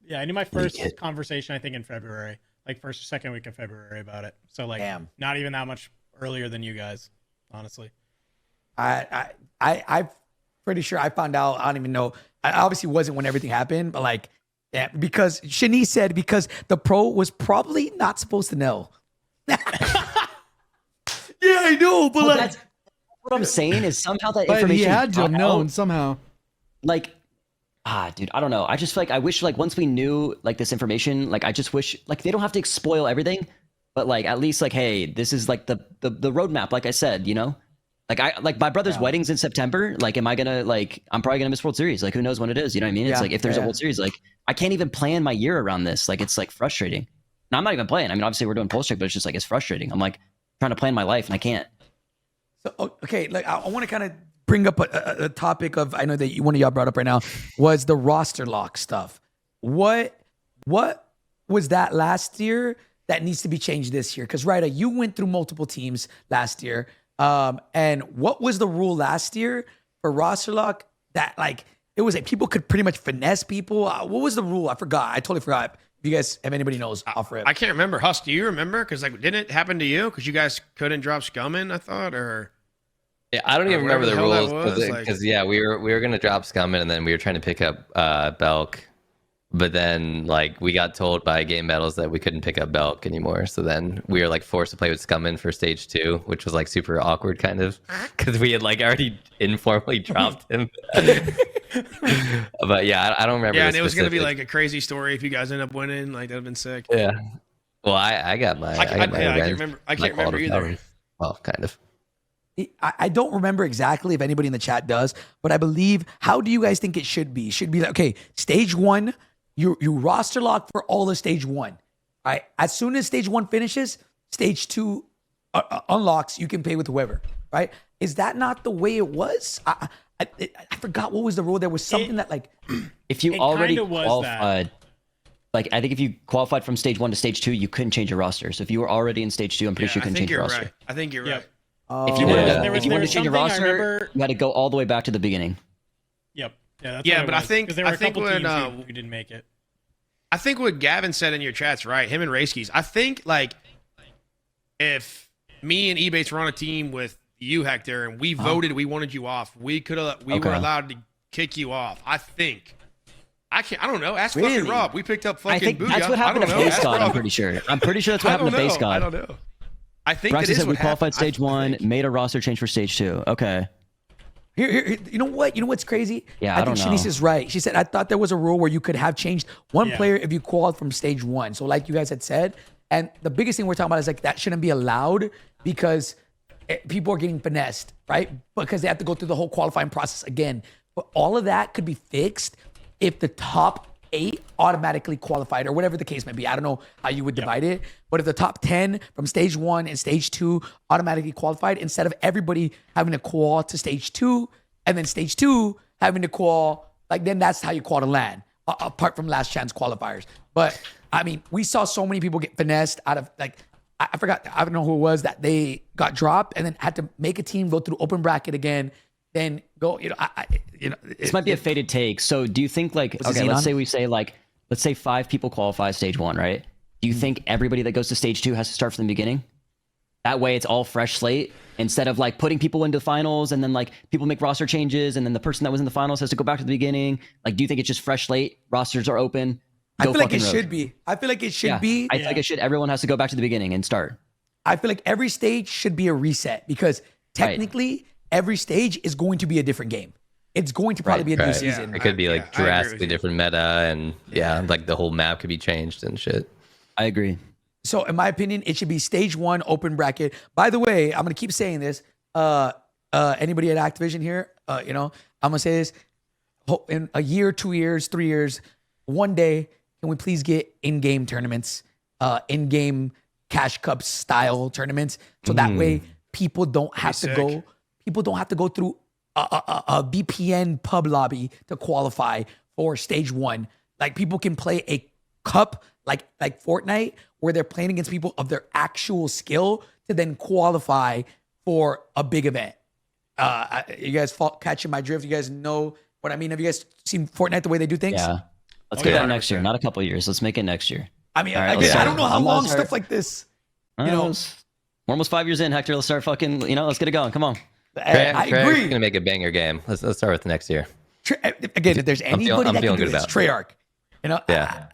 Yeah, I knew my first it. conversation, I think, in February, like first or second week of February about it. So like, Damn. not even that much earlier than you guys, honestly. I'm pretty sure I found out. I don't even know. I obviously wasn't when everything happened, but like, yeah, because Shani said because the pro was probably not supposed to know. Yeah, I know, but Well, like, that's what I'm saying is somehow that But information he had to have got known out. somehow. Like dude, I don't know. I just feel like I wish like once we knew like this information, like I just wish like they don't have to spoil everything, but like at least like hey, this is like the roadmap. Like I said, you know, like my brother's wedding's in September. Like, am I gonna like I'm probably gonna miss World Series. Like, who knows when it is? You know what I mean? It's Yeah, like if there's a yeah. World Series, like I can't even plan my year around this. Like it's like frustrating. Now I'm not even playing. I mean, obviously we're doing Pullze Check, but it's just like it's frustrating. I'm like trying to plan my life and I can't. So okay, like I want to kind of bring up a topic of I know that one of y'all brought up right now was the roster lock stuff. What was that last year that needs to be changed this year? Because Ryda, you went through multiple teams last year, and what was the rule last year for roster lock that like it was like people could pretty much finesse people? What was the rule? I forgot. I totally forgot. If you guys, if anybody knows, off rip. I can't remember. Husk, do you remember? Because like, didn't it happen to you? Because you guys couldn't drop scummin, I thought, or Yeah, I don't even whatever remember the the hell that rules was, because yeah, we were gonna drop Scummin and then we were trying to pick up Belk, but then like we got told by Game Metals that we couldn't pick up Belk anymore. So then we were like forced to play with Scummin for stage 2, which was like super awkward kind of because we had like already informally dropped him. But yeah, I don't remember. yeah, the and it was gonna be specific- like a crazy story if you guys end up winning. Like that'd have been sick. yeah. Well, I got my. I can't revenge, remember. I like, can't all remember the either. powers. Well, kind of. I don't remember exactly if anybody in the chat does, but I believe, how do you guys think it should be? It should be like, okay, stage 1, you roster lock for all of stage 1. All right. As soon as stage 1 finishes, stage 2 unlocks, you can pay with whoever, right? Is that not the way it was? I forgot what was the rule. There was something that like, If you It already kinda was qualified, like I think if you qualified from stage 1 to stage 2, you couldn't change your roster. So if you were already in stage 2, I'm pretty sure you I couldn't think change your you're roster. right. I think you're Yep. right. If you Yeah. wanted to, There was- if you there wanted was to change your something I roster, remember- you had to go all the way back to the beginning. Yep. Yeah, that's Yeah, what it but I was, think- 'cause there were I a think couple when, teams who didn't make it. I think what Gavin said in your chat's right. Him and Rayskis. I think like if me and Ebatez were on a team with you, Hector, and we voted, we wanted you off. We were allowed to kick you off. I think. I don't know. Ask fucking Really? Rob. We picked up fucking I think Booyah. that's what happened to I don't know. Base Ask God, I'm Rob. pretty sure. I'm pretty sure that's what I happened don't to Base know. God. I don't know. I think Braxton that is said what we qualified happened. stage 1, made a roster change for stage 2. Okay. Here, you know what? You know what's crazy? Yeah, I think don't know. Shanice is right. She said, I thought there was a rule where you could have changed one Yeah. player if you qualified from stage 1. So like you guys had said, and the biggest thing we're talking about is like that shouldn't be allowed because people are getting finessed, right? Because they have to go through the whole qualifying process again. But all of that could be fixed if the top 8 automatically qualified or whatever the case may be. I don't know how you would divide it, but if the top 10 from stage 1 and stage 2 automatically qualified, instead of everybody having to qual to stage 2 and then stage 2 having to qual, like then that's how you qual to land, apart from last chance qualifiers. But I mean, we saw so many people get finessed out of like, I forgot, I don't know who it was that they got dropped and then had to make a team go through open bracket again, then go, This might be a faded take. So do you think like, Was okay, it let's Xenon? say let's say 5 people qualify stage 1, right? Do you think everybody that goes to stage 2 has to start from the beginning? That way it's all fresh slate instead of like putting people into finals and then like people make roster changes and then the person that was in the finals has to go back to the beginning. Like, do you think it's just fresh slate? Rosters are open. I Go feel like fucking it rogue. should be. I feel like it should Yeah, be. I feel like it should. Everyone has to go back to the beginning and start. I feel like every stage should be a reset because technically every stage is going to be a different game. It's going to probably be a new Right. season. It could be Yeah, like I agree with drastically you. different meta, and like the whole map could be changed and shit. I agree. So in my opinion, it should be stage 1 open bracket. By the way, I'm gonna keep saying this. Anybody at Activision here? I'm gonna say this. In a year, 2 years, 3 years, one day, can we please get in-game tournaments, in-game cash cup style tournaments, so that way people don't have to sick. go. People don't have to go through a VPN pub lobby to qualify for stage 1. Like people can play a cup like Fortnite where they're playing against people of their actual skill to then qualify for a big event. You guys catching my drift? You guys know what I mean? Have you guys seen Fortnite the way they do things? Yeah. Let's Oh, get yeah, that next year. Not a couple years. Let's make it next year. I mean, All right, I, let's I start. don't know how I'm gonna long start- stuff like this. We're almost 5 years in, Hector. Let's start fucking, let's get it going. Come on. I agree. Gonna make a banger game. Let's start with next year. Again, if there's anybody I'm that can feeling do good this, about it. Treyarch. Yeah.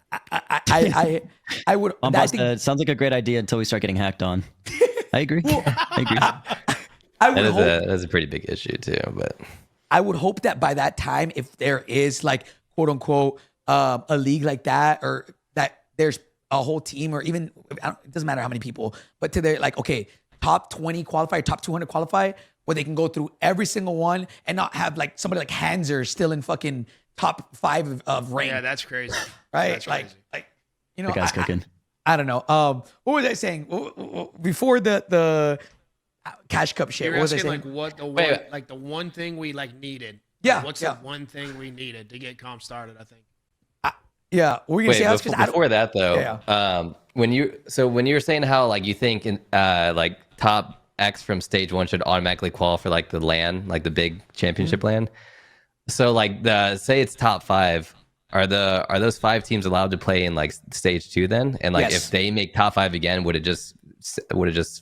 I would. I'm I think it sounds like a great idea until we start getting hacked on. I agree. I agree. I That would is hope. that's a pretty big issue too. But I would hope that by that time, if there is like quote unquote a league like that, or that there's a whole team, or even it doesn't matter how many people, but to their like okay, top 20 qualify, top 200 qualify, where they can go through every single one and not have like somebody like Hanser still in fucking top 5 of rank, Yeah, that's crazy. right? That's crazy. Like The guy's cooking. I don't know. What was I saying before the cash cup shit? You're What was I asking saying? like what the Wait, one, wait. like the one thing we like needed. Yeah, Like, what's yeah. the one thing we needed to get comp started? I think. Yeah, what were you gonna say? Alex? 'Cause I don't- before that though, Yeah. when you were saying how like you think like top X from stage 1 should automatically qualify for like the LAN, like the big championship Mm-hmm. LAN. So like say it's top 5. Are those 5 teams allowed to play in like stage 2 then? And like Yes. if they make top 5 again, would it just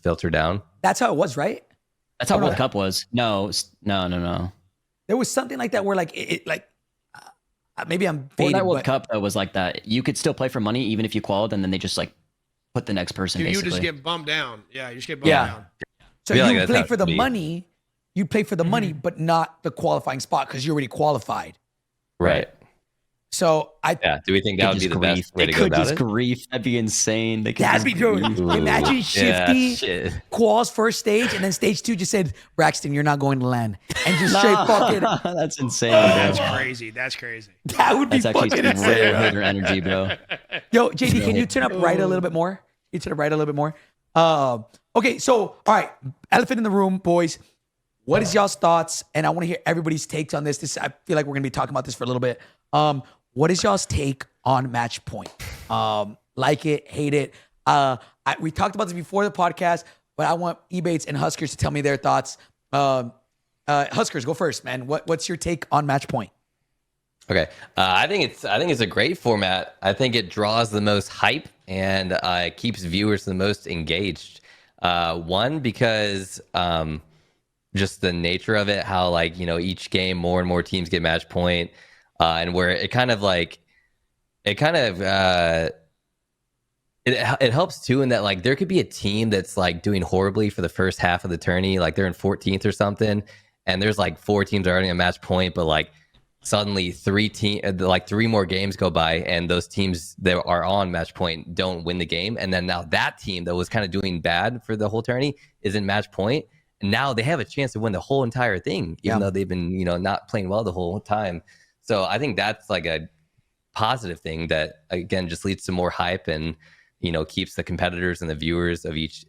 filter down? That's how it was, right? That's how Hold World on. Cup was. No. There was something like that where like it like maybe I'm faded, Fortnite World but Cup though was like that. You could still play for money even if you qualified, and then they just like put the next person. Dude, you basically. just get bumped down. Yeah, you just get bumped Yeah. down. so I feel like you that's play how it for the should be. money. You play for the money, but not the qualifying spot because you already qualified. Right. So I Yeah. Do we think that would be the best way They to go could about just it? grief. That'd be insane. They could that'd just be good. grief. Imagine Yeah, Shifty shit. quals first stage, and then stage 2 just said, "Braxton, you're not going to land," and just straight fucking. That's insane. That's Bro. crazy. That's crazy. That would be That's actually fucking real insane. hater energy, bro. Yo, JD, can you turn up right a little bit more? You turn up right a little bit more. Okay, so all right, elephant in the room, boys. What is y'all's thoughts? And I want to hear everybody's takes on this. I feel like we're gonna be talking about this for a little bit. What is y'all's take on match point? Like it, hate it. We talked about this before the podcast, but I want Ebatez and Huskers to tell me their thoughts. Huskers, go first, man. What's your take on match point? Okay, I think it's a great format. I think it draws the most hype and keeps viewers the most engaged. One, because just the nature of it, how like each game more and more teams get match point, and where it helps too in that like there could be a team that's like doing horribly for the first half of the tourney, like they're in 14th or something, and there's like 4 teams already on match point, but like suddenly 3 more games go by and those teams that are on match point don't win the game, and then now that team that was kind of doing bad for the whole tourney is in match point, and now they have a chance to win the whole entire thing, even though they've been not playing well the whole time. So I think that's like a positive thing that again just leads to more hype and keeps the competitors and the viewers of each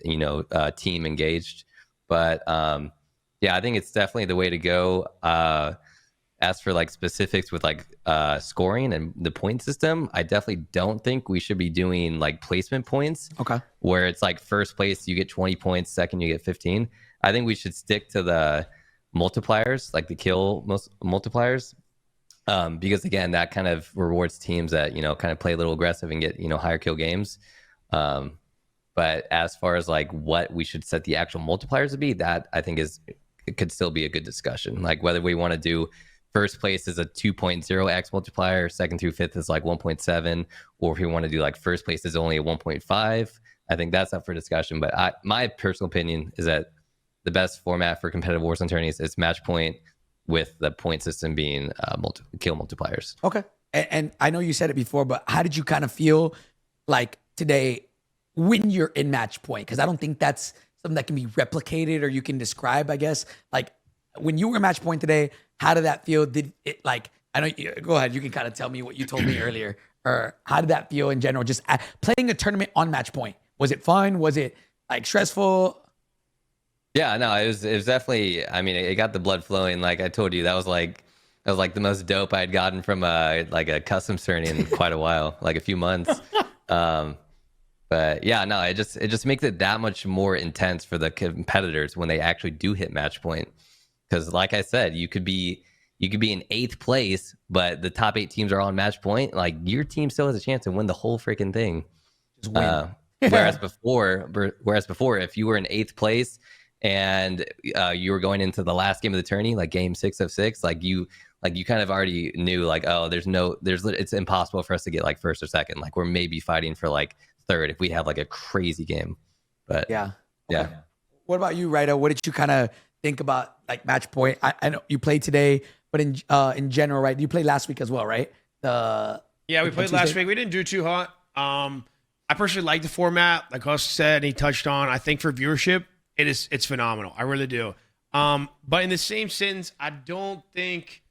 team engaged. But yeah, I think it's definitely the way to go. As for like specifics with like scoring and the point system, I definitely don't think we should be doing like placement points. Okay. Where it's like first place you get 20 points, second you get 15. I think we should stick to the multipliers, like the kill multipliers, because again that kind of rewards teams that kind of play a little aggressive and get higher kill games. But as far as like what we should set the actual multipliers to be, that I think it could still be a good discussion. Like whether we want to do first place is a 2.0x multiplier, second through fifth is like 1.7, or if we want to do like first place is only a 1.5, I think that's up for discussion. But my personal opinion is that the best format for competitive Warzone tourneys is match point, with the point system being kill multipliers. Okay. And I know you said it before, but how did you kind of feel like today when you're in match point? Because I don't think that's something that can be replicated or you can describe, I guess. Like when you were match point today, how did that feel? Did it like, I know, go ahead, you can kind of tell me what you told me earlier, or how did that feel in general, just playing a tournament on match point? Was it fun? Was it like stressful? Yeah, no, it was definitely, I mean, it got the blood flowing. Like I told you, that was like the most dope I'd gotten from a custom tourney in quite a while, like a few months. But yeah, no, it just makes it that much more intense for the competitors when they actually do hit match point. Because like I said, you could be in 8th place, but the top 8 teams are on match point. Like your team still has a chance to win the whole freaking thing. Just win. Whereas before, if you were in 8th place and you were going into the last game of the tourney, like game 6 of 6, like you kind of already knew like, oh, it's impossible for us to get like first or second. Like we're maybe fighting for like third if we have like a crazy game. But yeah. Yeah. What about you, Ryda? What did you kind of think about like match point? I know you played today, but in general, right? You played last week as well, right? Yeah, we played last week. We didn't do too hot. I personally like the format, like Husk said, and he touched on. I think for viewership, it's phenomenal. I really do. But in the same sentence, I think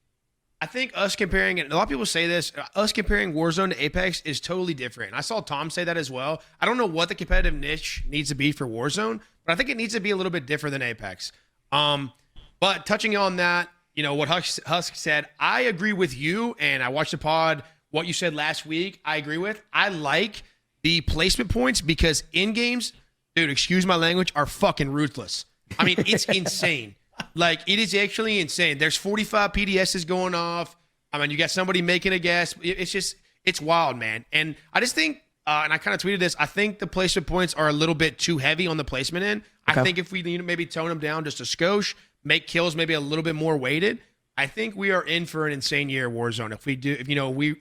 us comparing it, a lot of people say this, us comparing Warzone to Apex is totally different. And I saw Tom say that as well. I don't know what the competitive niche needs to be for Warzone, but I think it needs to be a little bit different than Apex. But touching on that, what Husk said, I agree with you, and I watched the pod. What you said last week, I agree with. I like the placement points because in games, dude, excuse my language, are fucking ruthless. I mean, it's insane. Like, it is actually insane. There's 45 PDSs going off. I mean, you got somebody making a guess. It's wild, man. And I just think, and I kind of tweeted this, I think the placement points are a little bit too heavy on the placement end. Okay. I think if we maybe tone them down just a skosh, make kills maybe a little bit more weighted, I think we are in for an insane year of Warzone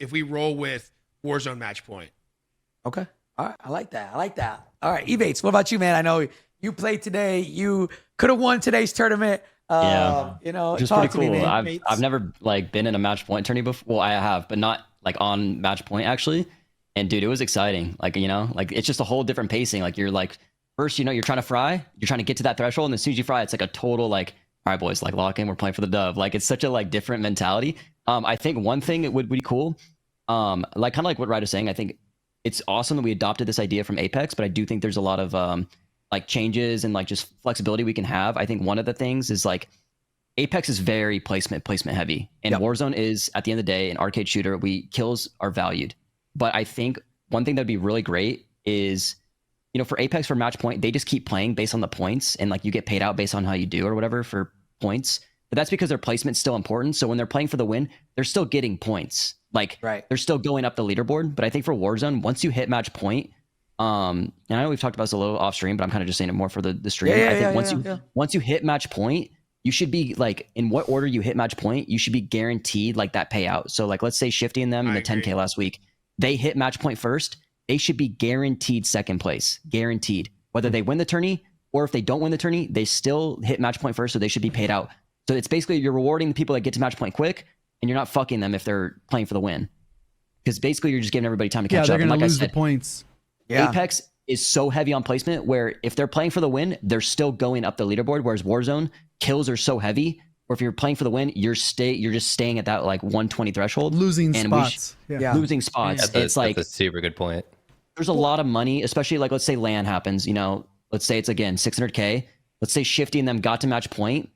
if we roll with Warzone match point. Okay. All right. I like that. All right. Ebatez, what about you, man? I know you played today. You could have won today's tournament. Yeah. Just talk pretty to cool. me, man. I've never like been in a match point tourney before. Well, I have, but not like on match point actually. And dude, it was exciting. Like, like it's just a whole different pacing. Like you're like, first, you're trying to fry, you're trying to get to that threshold. And as soon as you fry, it's like a total like, all right, boys, like lock in, we're playing for the dub. Like it's such a like different mentality. I think one thing it would be cool, like kind of like what Ryder's saying, I think it's awesome that we adopted this idea from Apex, but I do think there's a lot of like changes and like just flexibility we can have. I think one of the things is like Apex is very placement heavy, and Warzone is at the end of the day an arcade shooter. Kills are valued, but I think one thing that'd be really great is for Apex for match point, they just keep playing based on the points, and like you get paid out based on how you do or whatever for points. But that's because their placement's still important. So when they're playing for the win, they're still getting points. Like they're still going up the leaderboard. But I think for Warzone, once you hit match point, and I know we've talked about this a little off stream, but I'm kind of just saying it more for the stream. I think once you hit match point, you should be like, in what order you hit match point, you should be guaranteed like that payout. So like, let's say Shifty and them in the 10K last week, they hit match point first. They should be guaranteed second place, guaranteed. Whether they win the tourney or if they don't win the tourney, they still hit match point first, so they should be paid out. So it's basically you're rewarding the people that get to match point quick, and you're not fucking them if they're playing for the win. Because basically you're just giving everybody time to catch up. Yeah, they're And going like to lose I said, the points. Yeah. Apex is so heavy on placement where if they're playing for the win, they're still going up the leaderboard. Whereas Warzone, kills are so heavy, or if you're playing for the win, you're just staying at that like 120 threshold. Losing and spots. Losing spots. That's a super good point. There's a lot of money, especially like, let's say LAN happens, let's say it's again 600K. Let's say Shifty and them got to match point,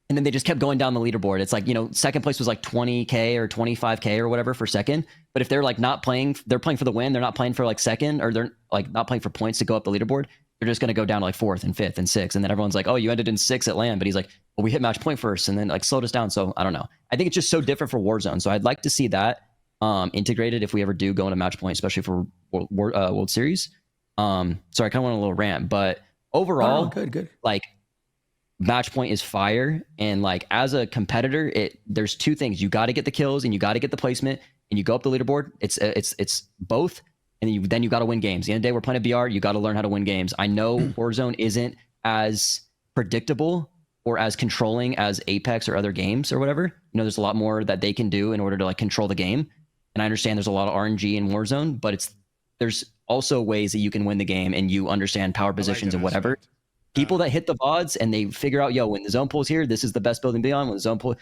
and then they just kept going down the leaderboard. It's like, second place was like 20K or 25K or whatever for second. But if they're like not playing, they're playing for the win, they're not playing for like second, or they're like not playing for points to go up the leaderboard, they're just going to go down to like fourth and fifth and sixth. And then everyone's like, oh, you ended in sixth at LAN. But he's like, well, we hit match point first, and then like slowed us down. So I don't know. I think it's just so different for Warzone. So I'd like to see that integrated if we ever do go into match point, especially for World Series. Sorry, I kind of went on a little rant, but overall, good. Like, match point is fire, and like as a competitor, there's two things: you got to get the kills and you got to get the placement, and you go up the leaderboard. It's both, and then you got to win games. At the end of the day, we're playing a BR. You got to learn how to win games. I know Warzone isn't as predictable or as controlling as Apex or other games or whatever. There's a lot more that they can do in order to like control the game. And I understand there's a lot of RNG in Warzone, but there's also ways that you can win the game and you understand power positions and whatever. People that hit the VODs and they figure out, when the zone pool's here, this is the best building to be on. When the zone pool,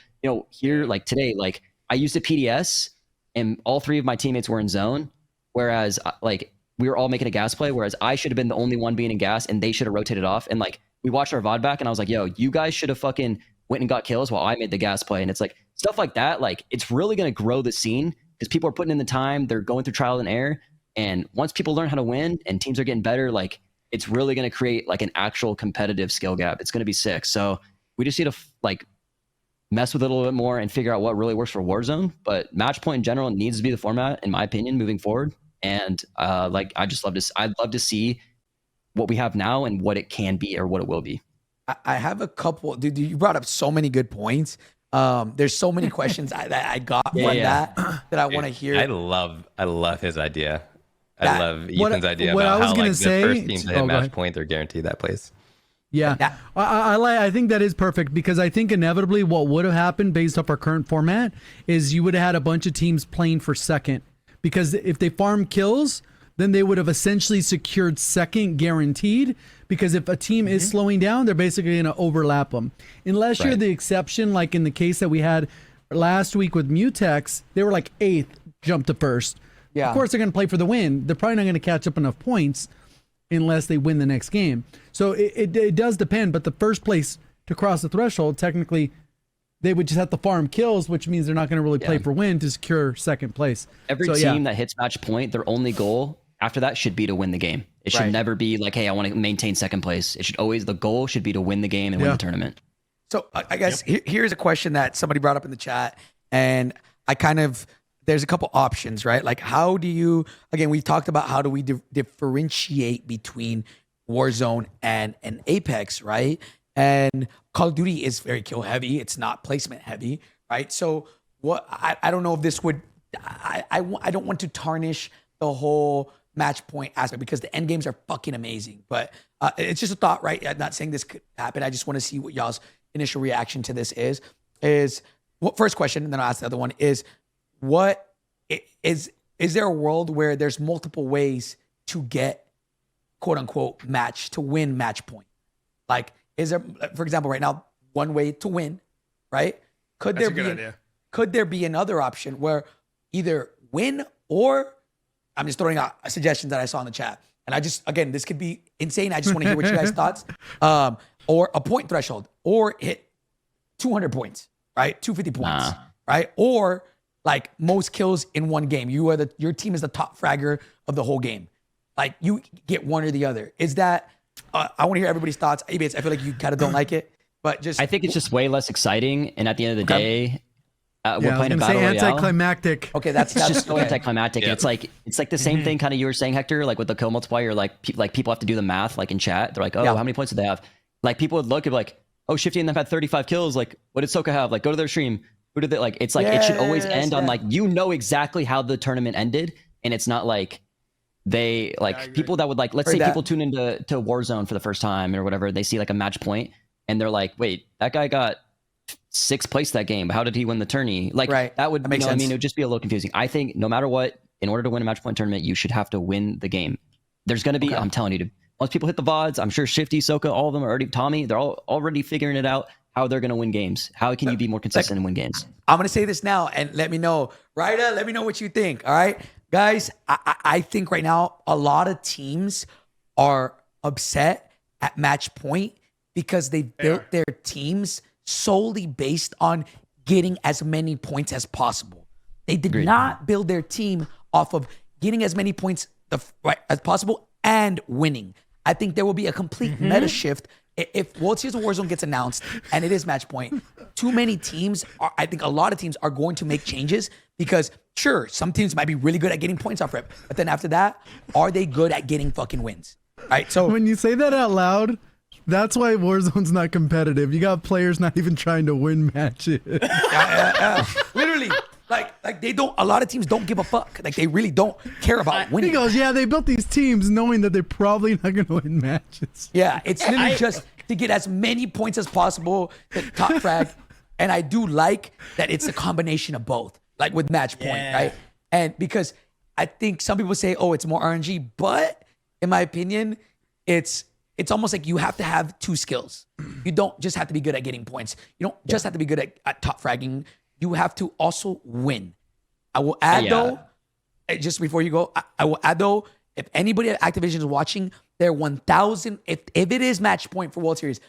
here, like today, like I used a PDS and all three of my teammates were in zone, whereas like we were all making a gas play, whereas I should have been the only one being in gas and they should have rotated off. And like we watched our VOD back and I was like, you guys should have fucking went and got kills while I made the gas play. And it's like stuff like that. Like it's really going to grow the scene because people are putting in the time, they're going through trial and error. And once people learn how to win and teams are getting better, like it's really going to create like an actual competitive skill gap. It's going to be sick. So we just need to like mess with it a little bit more and figure out what really works for Warzone. But match point in general needs to be the format, in my opinion, moving forward. And I'd love to see what we have now and what it can be or what it will be. I have a couple, dude. You brought up so many good points. There's so many questions I got from that I want to hear. I love his idea. I love Ethan's idea what about I was how gonna like say, the first team to hit match point, they're guaranteed that place. Yeah, I think that is perfect because I think inevitably what would have happened based off our current format is you would have had a bunch of teams playing for second, because if they farm kills, then they would have essentially secured second guaranteed, because if a team is slowing down, they're basically going to overlap them. Unless you're the exception, like in the case that we had last week with Mutex, they were like 8th, jumped to first. Yeah. Of course, they're going to play for the win. They're probably not going to catch up enough points unless they win the next game. So it does depend, but the first place to cross the threshold, technically, they would just have to farm kills, which means they're not going to really play for win to secure second place. Every team that hits match point, their only goal after that should be to win the game. It should never be like, hey, I want to maintain second place. It should always, the goal should be to win the game and win the tournament. So I guess here's a question that somebody brought up in the chat, and there's a couple options, right? Like, how do you, again, we've talked about how do we differentiate between Warzone and Apex, right? And Call of Duty is very kill heavy. It's not placement heavy, right? So what, I don't know if this would, I don't want to tarnish the whole match point aspect because the end games are fucking amazing. But it's just a thought, right? I'm not saying this could happen. I just want to see what y'all's initial reaction to this is what first question, and then I'll ask the other one is, what is there a world where there's multiple ways to get quote unquote to win match point? Like, is there, for example, right now, one way to win, right? Could there be another option where either win or, I'm just throwing out suggestions that I saw in the chat. And again, this could be insane. I just want to hear what you guys' thoughts. Or a point threshold, or hit 200 points, right? 250 points, right? Or like most kills in one game. Your team is the top fragger of the whole game. Like you get one or the other. Is that? I want to hear everybody's thoughts. Ebatez, I feel like you kind of don't like it, but just I think it's just way less exciting. And at the end of the day, we're Yeah, I was playing a gonna battle say royale. anticlimactic. okay. That's It's just so okay. anticlimactic. Yeah. It's like the same thing kind of you were saying, Hector, like with the kill multiplier, like people have to do the math like in chat. They're like, oh, Yeah. how many points did they have? Like people would look at like, oh, Shifty and them had 35 kills. Like, what did Soka have? Like, go to their stream. Who did they like? It's like it should always Yes, end on yeah. like exactly how the tournament ended, and it's not like they I like agree. people that would like let's Heard say that. people tune into Warzone for the first time or whatever. They see like a match point and they're like, wait, that guy got 6th place that game. How did he win the tourney? Like Right. that would That makes I mean, sense. it would just be a little confusing. I think no matter what, in order to win a match point tournament, you should have to win the game. There's gonna be, Okay. I'm telling you, once people hit the VODs, I'm sure Shifty, Soka, all of them are already Tommy, they're all already figuring it out how they're gonna win games. How can you be more consistent and win games? I'm gonna say this now and let me know, Ryda. Let me know what you think. All right, guys. I think right now a lot of teams are upset at match point because they built their teams solely based on getting as many points as possible. They did not build their team off of getting as many points as possible and winning. I think there will be a complete meta shift if World Series of Warzone gets announced and it is match point. Too many teams I think a lot of teams are going to make changes because sure, some teams might be really good at getting points off rip, but then after that, are they good at getting fucking wins? Right? So When you say that out loud, that's why Warzone's not competitive. You got players not even trying to win matches. literally, like they don't. A lot of teams don't give a fuck. Like they really don't care about He winning. goes, yeah, they built these teams knowing that they're probably not going to win matches. Yeah, it's literally just to get as many points as possible, the top frag. And I do like that it's a combination of both, like with match point, Yeah. right? And because I think some people say, oh, it's more RNG, but in my opinion, it's almost like you have to have 2 skills. You don't just have to be good at getting points. You don't just have to be good at top fragging. You have to also win. I will add though, just before you go, I will add though, if anybody at Activision is watching, their 1,000, if it is match point for World Series,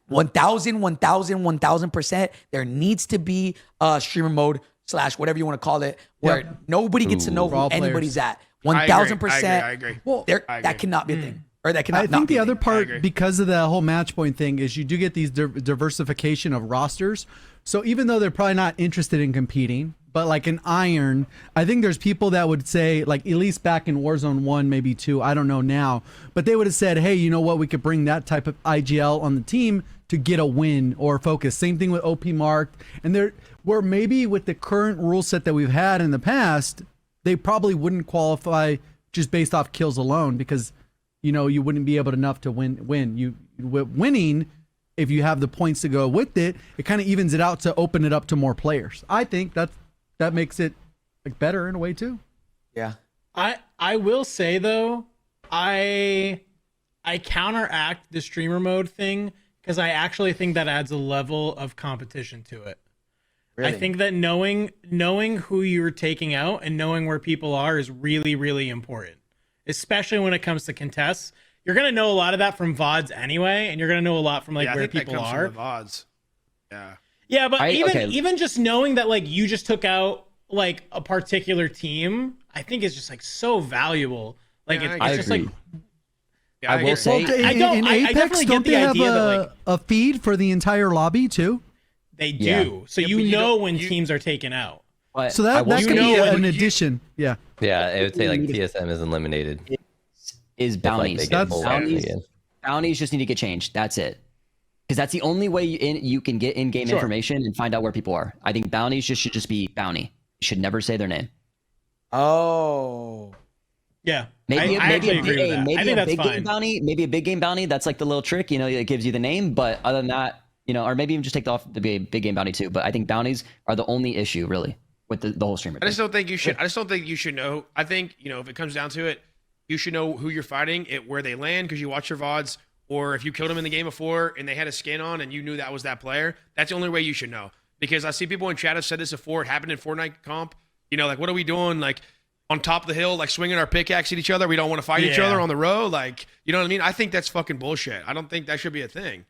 1,000%, there needs to be a streamer mode / whatever you want to call it, where nobody gets to know who For all players. anybody's at. I 1,000%. agree. Well, That cannot be a thing. Or that cannot I not think be the a other thing. agree. part, because of that whole match point thing, is you do get these diversification of rosters. So even though they're probably not interested in competing, but like in Iron, I think there's people that would say, like at least back in Warzone 1, maybe 2, I don't know now, but they would have said, hey, you know what, we could bring that type of IGL on the team to get a win or focus. Same thing with OP Marked. And there, where maybe with the current rule set that we've had in the past, they probably wouldn't qualify just based off kills alone because you know you wouldn't be able enough to win. Winning, if you have the points to go with it, it kind of evens it out to open it up to more players. I think that makes it like better in a way too. Yeah. I will say though, I counteract the streamer mode thing because I actually think that adds a level of competition to it. Really? I think that knowing who you're taking out and knowing where people are is really, really important, especially when it comes to contests. You're gonna know a lot of that from VODs anyway, and you're gonna know a lot from like Yeah, I where think that people comes are. from the VODs. Yeah. Yeah, but okay. even just knowing that like you just took out like a particular team, I think is just like so valuable. Like Yeah, it's I just like Yeah, I will agree. say- In I Apex, definitely get don't the they have idea that like a feed for the entire lobby too? they do. Yeah. So Yeah, you but you know don't- when you- teams are taken out. But So I that will could say be know an when addition. Yeah. Yeah, it would say like TSM is eliminated. is If, like, bounties. they get That's- pulled bounties, again. bounties just need to get changed. That's it. Because that's the only way you can get in-game Sure. information and find out where people are. I think bounties should just be bounty. You should never say their name. Oh. Yeah. Maybe I actually agree with that. maybe I think a that's big fine. game bounty. Maybe a big game bounty. That's like the little trick, it gives you the name. But other than that, or maybe even just take off the big game bounty too. But I think bounties are the only issue really with the whole streamer. I just thing. don't think you should. I just don't think you should know. I think if it comes down to it, you should know who you're fighting, where they land, because you watch your VODs, or if you killed them in the game before and they had a skin on and you knew that was that player. That's the only way you should know. Because I see people in chat have said this before. It happened in Fortnite comp. Like what are we doing? Like on top of the hill, like swinging our pickaxe at each other. We don't want to fight each Yeah. other on the road. Like you know what I mean? I think that's fucking bullshit. I don't think that should be a thing.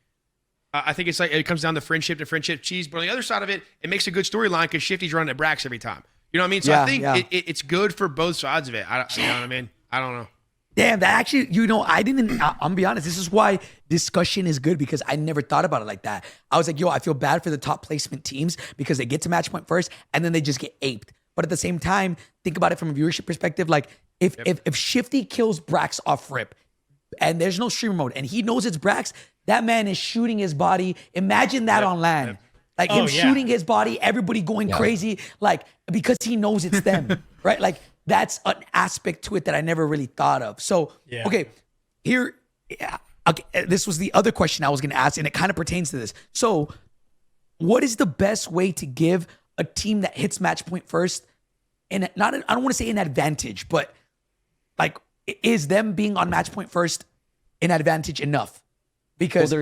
I think it's like it comes down to friendship cheese. But on the other side of it, it makes a good storyline because Shifty's running at Brax every time. You know what I mean? So Yeah, I think yeah. it's good for both sides of it. You know what I mean? I don't know. Damn, that actually, I'm gonna be honest. This is why discussion is good because I never thought about it like that. I was like, yo, I feel bad for the top placement teams because they get to match point first and then they just get aped. But at the same time, think about it from a viewership perspective. Like if Shifty kills Brax off rip and there's no streamer mode and he knows it's Brax, that man is shooting his body. Imagine that on LAN. Like him shooting his body, everybody going crazy, like because he knows it's them, right? Like that's an aspect to it that I never really thought of. So, okay, this was the other question I was going to ask, and it kind of pertains to this. So, what is the best way to give a team that hits match point first, and I don't want to say an advantage, but like, is them being on match point first an advantage enough? Because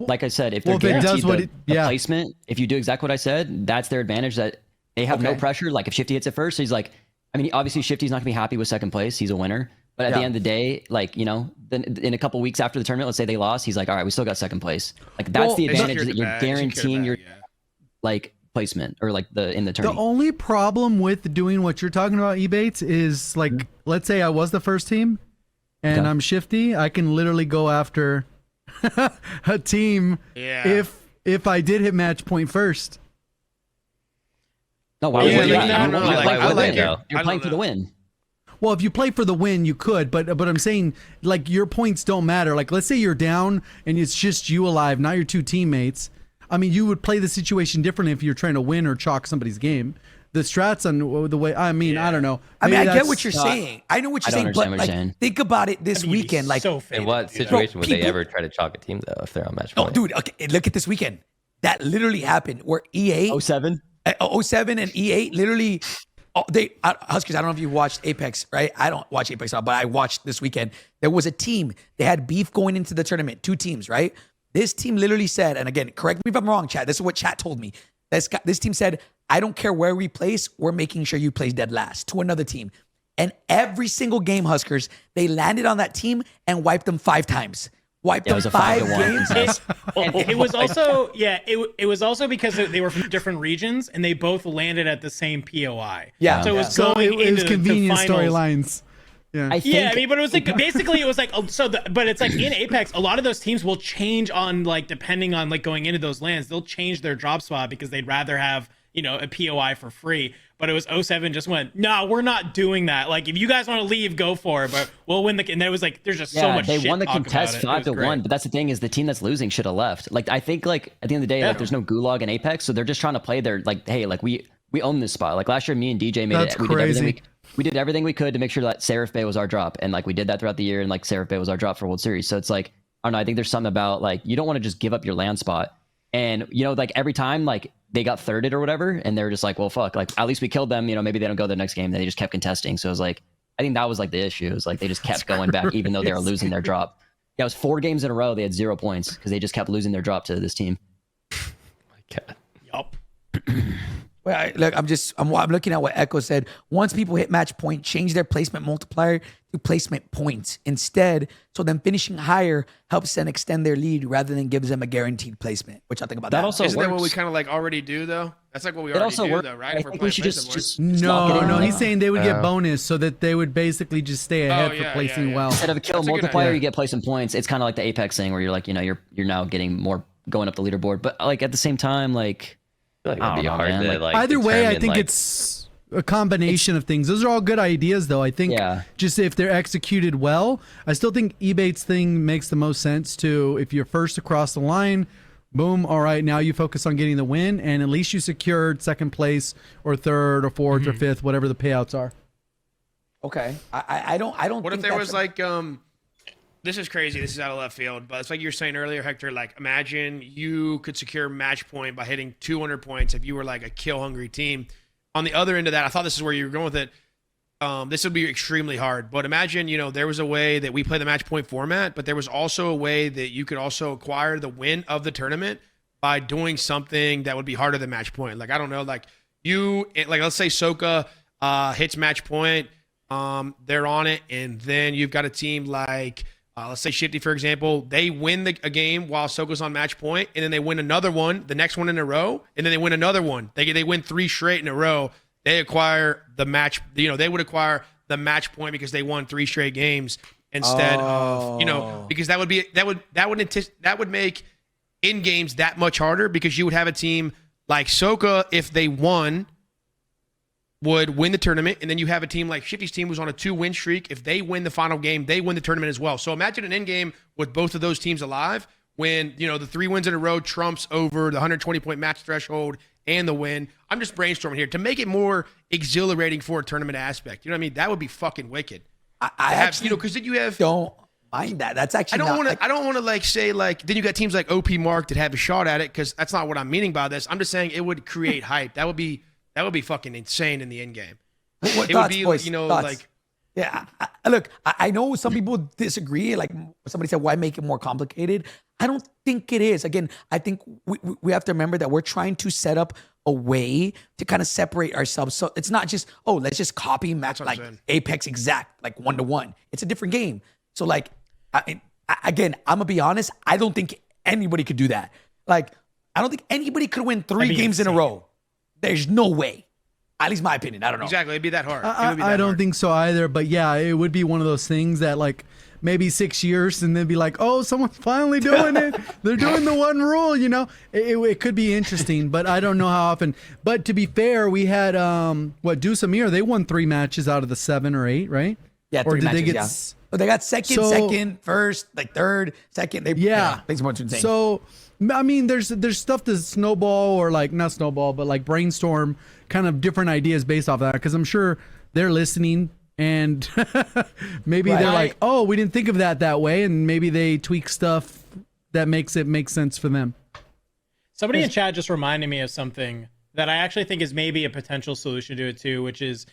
like I said, if they're guaranteed the placement, if you do exactly what I said, that's their advantage. That they have no pressure. Like if Shifty hits it first, he's like, I mean, obviously Shifty's not gonna be happy with second place. He's a winner. But at the end of the day, like, then in a couple weeks after the tournament, let's say they lost, he's like, all right, we still got second place. Like that's the advantage that you're guaranteeing your like placement or like in the tournament. The only problem with doing what you're talking about, Ebatez, is like, let's say I was the first team and I'm Shifty, I can literally go after a team if I did hit match point first. No, why would you? You're playing for the win. Well, if you play for the win, you could, but I'm saying like your points don't matter. Like let's say you're down and it's just you alive, not your two teammates. I mean, you would play the situation differently if you're trying to win or chalk somebody's game. The strats on the way. I mean, I don't know. I mean, I get what you're saying. I know what you're saying, but like, think about it this weekend. Like, in what situation would they ever try to chalk a team though if they're on match point? Oh, dude, okay, look at this weekend. That literally happened where EA 07 and EA literally. Huskers, I don't know if you watched Apex, right? I don't watch Apex at all, but I watched this weekend. There was a team. They had beef going into the tournament. Two teams, right? This team literally said, and again, correct me if I'm wrong, chat. This is what chat told me. This team said, I don't care where we place. We're making sure you place dead last to another team. And every single game, Huskers, they landed on that team and wiped them 5 times. Wiped them 5 games. It was also it was also because they were from different regions and they both landed at the same POI. Yeah. So it was going it was into convenient the finals. storylines. Yeah. I mean, but it was like basically it was like but it's like in Apex, a lot of those teams will change on like depending on like going into those lands, they'll change their drop spot because they'd rather have a POI for free. But it was 07 just went, no, we're not doing that. Like if you guys want to leave, go for it. But we'll win and there was like there's just so much. They shit won the talk contest about it. 5-1. But that's the thing is the team that's losing should have left. Like I think like at the end of the day, like there's no gulag in Apex, so they're just trying to play their like, hey, like we own this spot. Like last year, me and DJ made That's it. We did everything we could to make sure that Seraph Bay was our drop, and like we did that throughout the year, and like Seraph Bay was our drop for World Series. So it's like I don't know. I think there's something about like you don't want to just give up your land spot, and like every time like they got thirded or whatever, and they're just like, well, fuck, like at least we killed them. Maybe they don't go the next game. They just kept contesting. So it was like I think that was like the issue. It was like they just kept going back even though they were losing their drop. Yeah, it was 4 games in a row. They had 0 points because they just kept losing their drop to this team. My God. Yup. Well, look, I'm looking at what Echo said. Once people hit match point, change their placement multiplier to placement points instead. So then finishing higher helps them extend their lead rather than gives them a guaranteed placement. Which I think about that. Also Isn't works. that what we kind of like already do though? That's like what we It already also do works. though, right? I If we're think we playing should placement just lock it No, in. he's saying they would get bonus so that they would basically just stay ahead for placing well. Instead of a kill That's a good multiplier, idea. you get placing points. It's kind of like the Apex thing where you're like, you're now getting more going up the leaderboard. But like at the same time, like I feel like I it'd be don't know, hard man. to like. Either way, I determine, think like, it's a combination of things. Those are all good ideas, though. I think just if they're executed well, I still think Ebatez's thing makes the most sense to if you're first across the line, boom, all right, now you focus on getting the win, and at least you secured second place or third or fourth or fifth, whatever the payouts are. Okay, I don't. What if think there that's was like this is crazy. This is out of left field, but it's like you were saying earlier, Hector. Like, imagine you could secure match point by hitting 200 points if you were like a kill hungry team. On the other end of that, I thought this is where you were going with it. This would be extremely hard. But imagine, there was a way that we play the match point format, but there was also a way that you could also acquire the win of the tournament by doing something that would be harder than match point. Like, I don't know, like let's say Soka hits match point, they're on it, and then you've got a team like. Let's say Shifty, for example, they win a game while Soka's on match point, and then they win another one, the next one in a row, and then they win another one. They win 3 straight in a row. They acquire the match. They would acquire the match point because they won 3 straight games, instead of, you know, Oh. because that would make in games that much harder, because you would have a team like Soka, if they won, would win the tournament, and then you have a team like Shifty's team who's on a 2-win streak. If they win the final game, they win the tournament as well. So imagine an end game with both of those teams alive, when, you know, the 3 wins in a row trumps over the 120-point match threshold and the win. I'm just brainstorming here to make it more exhilarating for a tournament aspect. You know what I mean? That would be fucking wicked. I To have, actually you know, because then you have. don't mind that. That's actually I don't want to. like, I don't want to like say like. Then you got teams like OP Mark that have a shot at it, because that's not what I'm meaning by this. I'm just saying it would create hype. That would be fucking insane in the end game. what It thoughts, would be, boys? you know, Thoughts? like. Yeah, look, I know some people disagree. Like somebody said, why make it more complicated? I don't think it is. Again, I think we have to remember that we're trying to set up a way to kind of separate ourselves. So it's not just, oh, let's just copy match what I'm like saying. Apex exact, like 1-to-1. It's a different game. So like, again, I'm gonna be honest. I don't think anybody could do that. Like, I don't think anybody could win 3 be games in a insane. row. There's no way. At least my opinion. I don't know. Exactly, it'd be that hard. It would be I that don't hard. think so either. But yeah, it would be one of those things that like maybe 6 years and then be like, oh, someone's finally doing it. They're doing the one rule, you know. It could be interesting, but I don't know how often. But to be fair, we had Dusamir, they won 3 matches out of the 7 or 8, right? Yeah, Or 3 did matches, they get yeah. s- But they got second, So- first, like third, second. They Yeah. things more insane. So I mean, there's stuff to snowball, or like not snowball, but like brainstorm kind of different ideas based off that, because I'm sure they're listening and maybe they're Right. like, oh, we didn't think of that way, and maybe they tweak stuff that makes it make sense for them. Somebody in chat just reminded me of something that I actually think is maybe a potential solution to it too, which is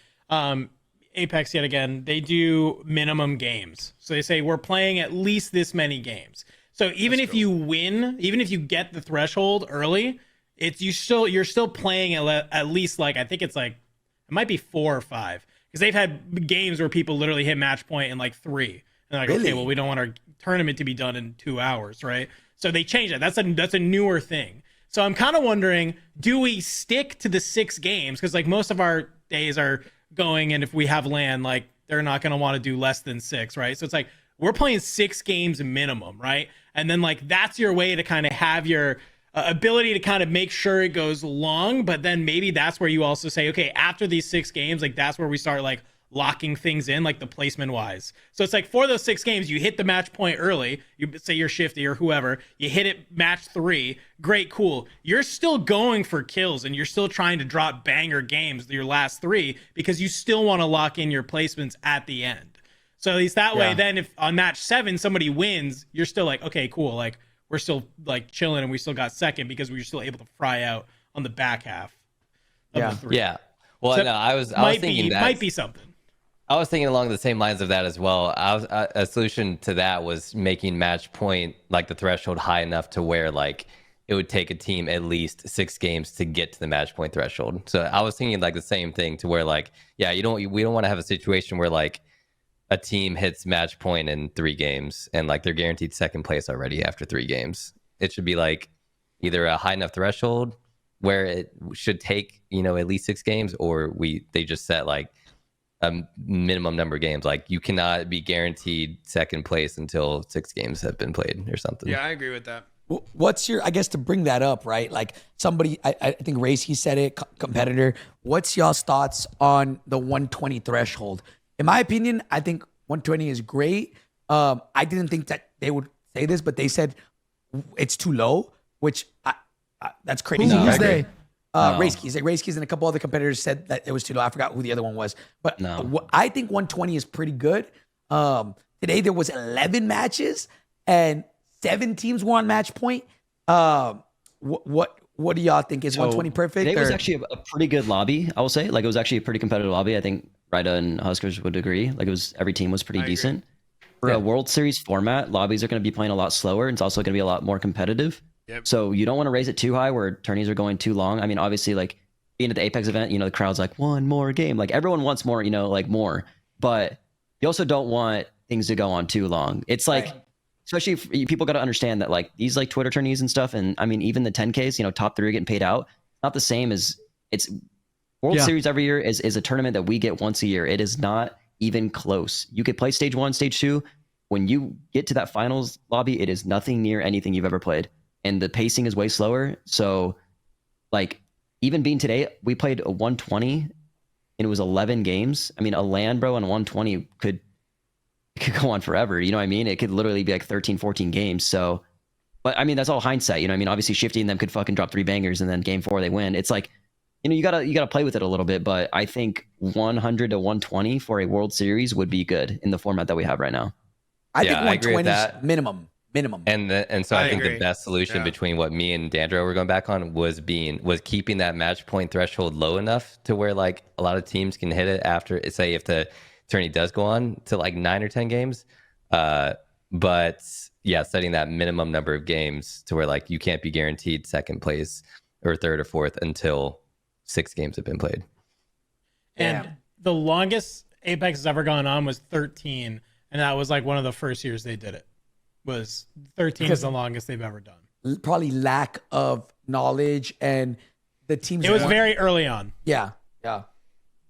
Apex yet again. They do minimum games, so they say we're playing at least this many games. So even if you win, even if you get the threshold early, you're still playing at least, like, I think it's like, it might be 4 or 5, because they've had games where people literally hit match point in like 3, and they're like, Really? okay, well, we don't want our tournament to be done in 2 hours, right? So they changed that. That's a newer thing. So I'm kind of wondering, do we stick to the 6 games? Because like most of our days are going, and if we have LAN, like they're not going to want to do less than 6, right? So it's like we're playing 6 games minimum, right? And then like that's your way to kind of have your ability to kind of make sure it goes long, but then maybe that's where you also say, okay, after these 6 games, like that's where we start like locking things in, like the placement wise. So it's like for those 6 games, you hit the match point early. You say you're Shifty or whoever, you hit it match 3. Great, cool. You're still going for kills, and you're still trying to drop banger games your last 3, because you still want to lock in your placements at the end. So at least that way, Yeah. then if on match 7 somebody wins, you're still like, okay, cool. Like we're still like chilling, and we still got second because we were still able to fry out on the back half of Yeah. the 3. Yeah. Well, So no, I was might thinking be that might be something. I was thinking along the same lines of that as well. A solution to that was making match point, like the threshold, high enough to where like it would take a team at least 6 games to get to the match point threshold. So I was thinking like the same thing, to where like, yeah, we don't want to have a situation where like a team hits match point in 3 games and like they're guaranteed second place already after 3 games. It should be like either a high enough threshold where it should take, you know, at least 6 games, or they just set like a minimum number of games. Like you cannot be guaranteed second place until 6 games have been played or something. Yeah, I agree with that. What's your, I guess, to bring that up, right? Like somebody, I think Race, he said it, competitor. What's y'all's thoughts on the 120 threshold? In my opinion, I think 120 is great. I didn't think that they would say this, but they said it's too low, which that's crazy. Who's they? Racekeys and a couple other competitors said that it was too low. I forgot who the other one was, but I think 120 is pretty good. Today there was 11 matches and 7 teams were on match point. What do y'all think? Is 120 perfect? Today was or- actually a pretty good lobby, I will say. Like it was actually a pretty competitive lobby. I think Ryda and Huskers would agree. Like every team was pretty decent. For a World Series format, lobbies are going to be playing a lot slower. And it's also going to be a lot more competitive. Yep. So you don't want to raise it too high where tourneys are going too long. I mean, obviously, like being at the Apex event, you know, the crowd's like, one more game. Like everyone wants more, you know, like more. But you also don't want things to go on too long. It's like, especially if people got to understand that like these like Twitter tourneys and stuff. And I mean, even the 10Ks, you know, top 3 are getting paid out. Not the same as it's World Series every year is a tournament that we get once a year. It is not even close. You could play stage 1, stage 2. when you get to that finals lobby, it is nothing near anything you've ever played. And the pacing is way slower. So like even being today, we played a 120 and it was 11 games. I mean, a LAN bro on 120 could go on forever. You know what I mean? It could literally be like 13, 14 games. So, but I mean, that's all hindsight. You know what I mean? Obviously Shifty and them could fucking drop 3 bangers and then game 4 they win. It's like, you know, you gotta play with it a little bit, but I think 100 to 120 for a World Series would be good in the format that we have right now. I think I agree with 120 is that. minimum. And so I think agree. the best solution Yeah. between what me and Dandro were going back on was keeping that match point threshold low enough to where like a lot of teams can hit it after, say, if the tourney does go on to like 9 or 10 games. But yeah, setting that minimum number of games to where like you can't be guaranteed second place or third or fourth until 6 games have been played. And the longest Apex has ever gone on was 13, and that was like one of the first years they did it. Was 13 Because- is the longest they've ever done. Probably lack of knowledge and the teams. It was weren't- very early on. Yeah.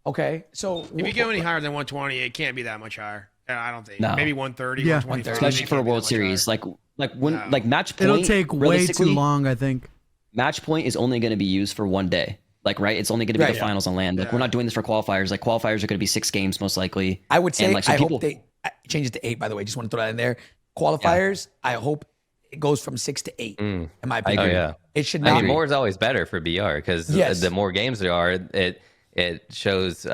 Okay. So If you go any higher than 120, it can't be that much higher. I don't think. No. Maybe 130, Yeah. 125. Especially It for a can't be World that much Series. higher. Like when No. like match point. It'll take way too realistically, long, I think. Match point is only going to be used for one day. Like, right? It's only going to be Right. the finals on land. Like, Yeah. we're not doing this for qualifiers. Like, qualifiers are going to be 6 games most likely. I would say And, like, so I people- hope they change it to 8. By the way, just want to throw that in there. Qualifiers. I hope it goes from 6 to 8. In my opinion, agree. Oh, yeah. it should I not mean, be. more is always better for BR because Yes. the more games there are, it shows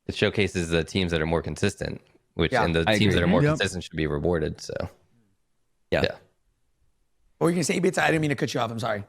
it showcases the teams that are more consistent, and the I teams agree. that are more Yep. consistent should be rewarded. So Yeah. Yeah. What were you gonna say, Ebatez? I didn't mean to cut you off. I'm sorry.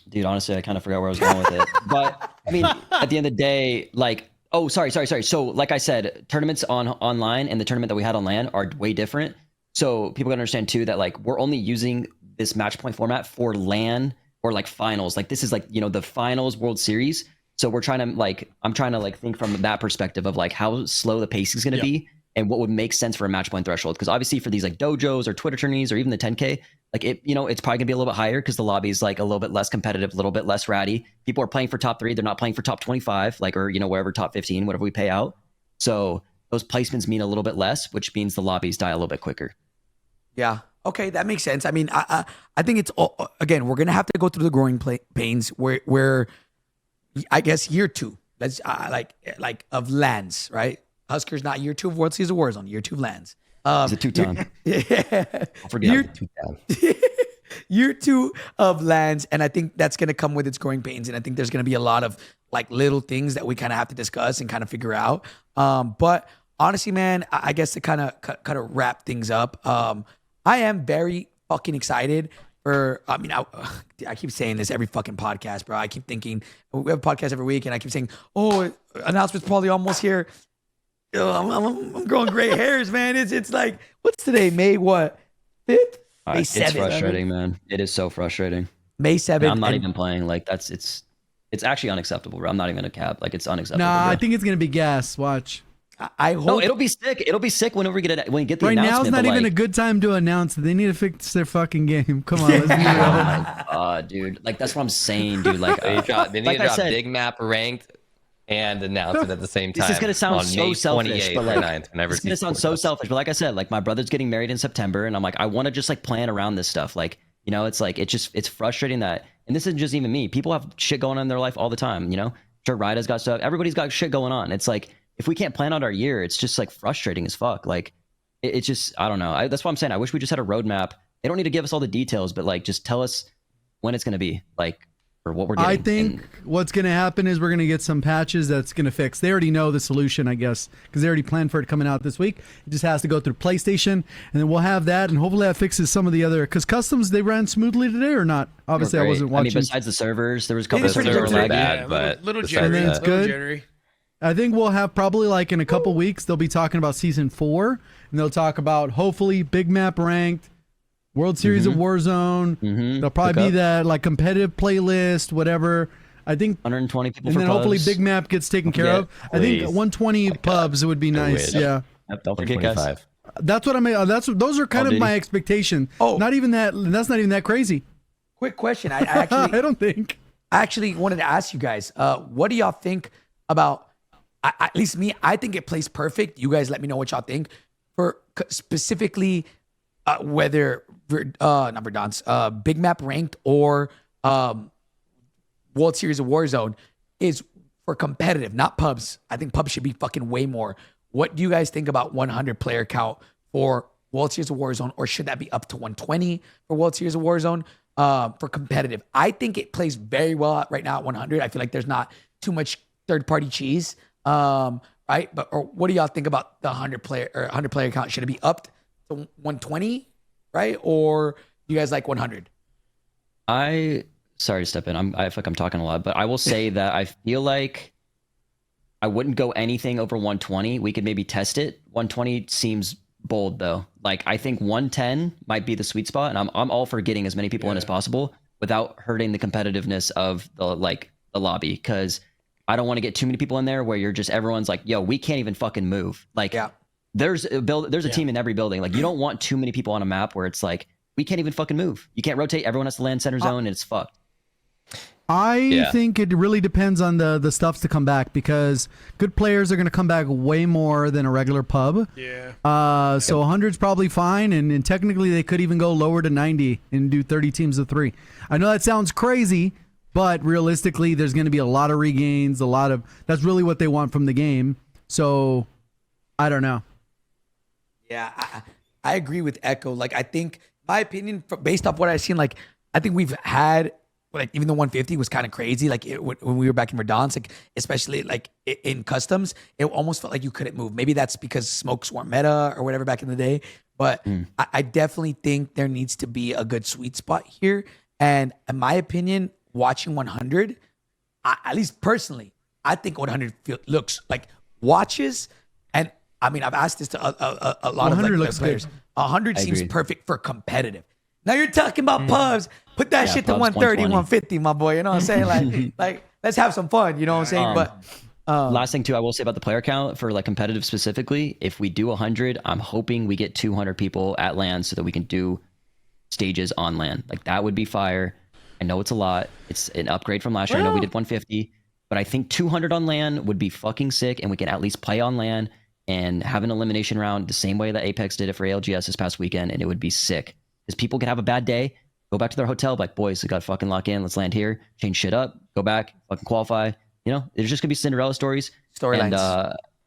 Dude, honestly, I kind of forgot where I was going with it. But I mean, at the end of the day, like, oh, sorry. So, like I said, tournaments online and the tournament that we had on LAN are way different. So people gotta understand too that like we're only using this match point format for LAN or like finals. Like this is like, you know, the finals World Series. So we're trying to like, I'm trying to like think from that perspective of like how slow the pace is gonna be and what would make sense for a match point threshold. Because obviously for these like dojos or Twitter tourneys or even the 10K, like it, you know, it's probably gonna be a little bit higher because the lobby is like a little bit less competitive, a little bit less ratty. People are playing for top 3, they're not playing for top 25, like, or you know, wherever top 15, whatever we pay out. So those placements mean a little bit less, which means the lobbies die a little bit quicker. Yeah. Okay, that makes sense. I mean, I think it's all, again, we're gonna have to go through the growing pains where I guess year 2. Let's like of lands, right? Huskers not year 2 of World Series of Warzone, year 2 of lands. It's a 2-time. Yeah. Don't forget. Year, year 2 of lands, and I think that's gonna come with its growing pains, and I think there's gonna be a lot of like little things that we kind of have to discuss and kind of figure out. But honestly, man, I guess to kind of wrap things up, I am very fucking excited for. I mean, I keep saying this every fucking podcast, bro. I keep thinking we have a podcast every week, and I keep saying, "Oh, announcement's probably almost here." I'm growing gray hairs, man. It's like, what's today? May what? 5th? May 7th. It's frustrating, man. It is so frustrating. May 7th. I'm not and- even playing. Like it's actually unacceptable, bro. I'm not even gonna cap. Like it's unacceptable. Nah, bro. I think it's gonna be gas. Watch. I hope. No, it'll be sick. It'll be sick whenever we get it. When we get the Right now is announcement. not but, even like, a good time to announce it. They need to fix their fucking game. Come on, let's be real. dude. Like that's what I'm saying, dude. Like they need like to I drop said, big map ranked and announce it at the same time. This is gonna sound on so May selfish, 28th but or like 9th, whenever it's gonna sound so selfish. But like I said, like my brother's getting married in September, and I'm like, I want to just like plan around this stuff. Like, you know, it's like it's frustrating that, and this isn't just even me. People have shit going on in their life all the time. You know, sure, Ryda's got stuff. Everybody's got shit going on. It's like if we can't plan out our year, it's just like frustrating as fuck. Like it's just I don't know. That's what I'm saying. I wish we just had a roadmap. They don't need to give us all the details, but like just tell us when it's gonna be, like, or what we're getting. I think what's going to happen is we're going to get some patches that's going to fix. They already know the solution, I guess, because they already planned for it coming out this week. It just has to go through PlayStation, and then we'll have that, and hopefully that fixes some of the other. Because customs, they ran smoothly today or not? Obviously, I wasn't watching. I mean, besides the servers, there was a couple It of is servers pretty that were good. laggy. bad, Yeah, but little besides jittery. that- It's Little good. jittery. I think we'll have probably like in a couple weeks, they'll be talking about season 4, and they'll talk about hopefully big map ranked, World Series of Warzone. There'll probably be Pick up. that like competitive playlist, whatever. I think, 120 people and for then hopefully pubs. big map gets taken care forget, of. I think please. 120 pubs would be nice. wish. Yeah. Yep, don't forget, guys. 25. That's what I mean. Those are kind of Duty. my expectation. Oh. Not even that. That's not even that crazy. Quick question. I I actually, don't think. I actually wanted to ask you guys, what do y'all think about, at least me, I think it plays perfect. You guys let me know what y'all think. for specifically whether not Verdansk, Big Map ranked or World Series of Warzone is for competitive, not pubs. I think pubs should be fucking way more. What do you guys think about 100 player count for World Series of Warzone, or should that be up to 120 for World Series of Warzone for competitive? I think it plays very well right now at 100. I feel like there's not too much third-party cheese, right? But or what do y'all think about the 100 player count? Should it be up to 120, right? Or do you guys like 100? Sorry to step in. I feel like I'm talking a lot, but I will say that I feel like I wouldn't go anything over 120. We could maybe test it. 120 seems bold though. Like I think 110 might be the sweet spot, and I'm all for getting as many people in as possible without hurting the competitiveness of the lobby, because I don't want to get too many people in there where you're just everyone's like, yo, we can't even fucking move. Like there's a team in every building. Like you don't want too many people on a map where it's like we can't even fucking move. You can't rotate. Everyone has to land center zone, and it's fucked. I think it really depends on the stuffs to come back, because good players are going to come back way more than a regular pub. Yeah. So 100 is probably fine, and technically they could even go lower to 90 and do 30 teams of 3. I know that sounds crazy, but realistically there's going to be a lot of regains, that's really what they want from the game. So I don't know. Yeah, I agree with Echo. Like I think my opinion, based off what I've seen, like I think we've had, like even the 150 was kind of crazy. Like when we were back in Verdansk, like especially like in customs, it almost felt like you couldn't move. Maybe that's because smokes weren't meta or whatever back in the day. But I definitely think there needs to be a good sweet spot here. And in my opinion, watching 100, at least personally, I think 100 looks like watches. And I mean, I've asked this to a lot of like, players. 100 seems perfect for competitive. Now you're talking about pubs. Put that shit to 130, 150, my boy. You know what I'm saying? Like let's have some fun. You know what I'm saying? But last thing too, I will say about the player count for like competitive specifically, if we do 100, I'm hoping we get 200 people at LAN so that we can do stages on LAN. Like that would be fire. I know it's a lot. It's an upgrade from last year. I know we did 150, but I think 200 on LAN would be fucking sick, and we can at least play on LAN and have an elimination round the same way that Apex did it for ALGS this past weekend, and it would be sick. Because people can have a bad day, go back to their hotel, like, boys, we got to fucking lock in. Let's land here, change shit up, go back, fucking qualify. You know, there's just going to be Cinderella storylines.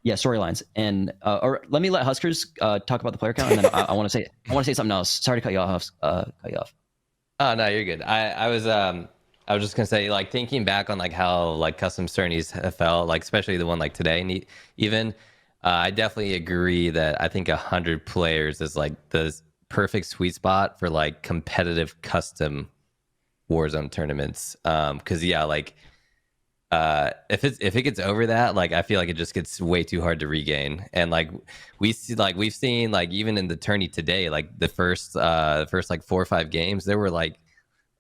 Storylines. And, or let me let Huskers talk about the player count. And then I want to say something else. Sorry to cut you off. Oh, no, you're good. I was just going to say, like, thinking back on, like, how, like, custom tourneys have felt, like, especially the one, like, today, even, I definitely agree that I think 100 players is, like, the perfect sweet spot for like competitive custom Warzone tournaments. Because like if it gets over that, like I feel like it just gets way too hard to regain. And like we've seen like even in the tourney today, like the first like 4 or 5 games, there were like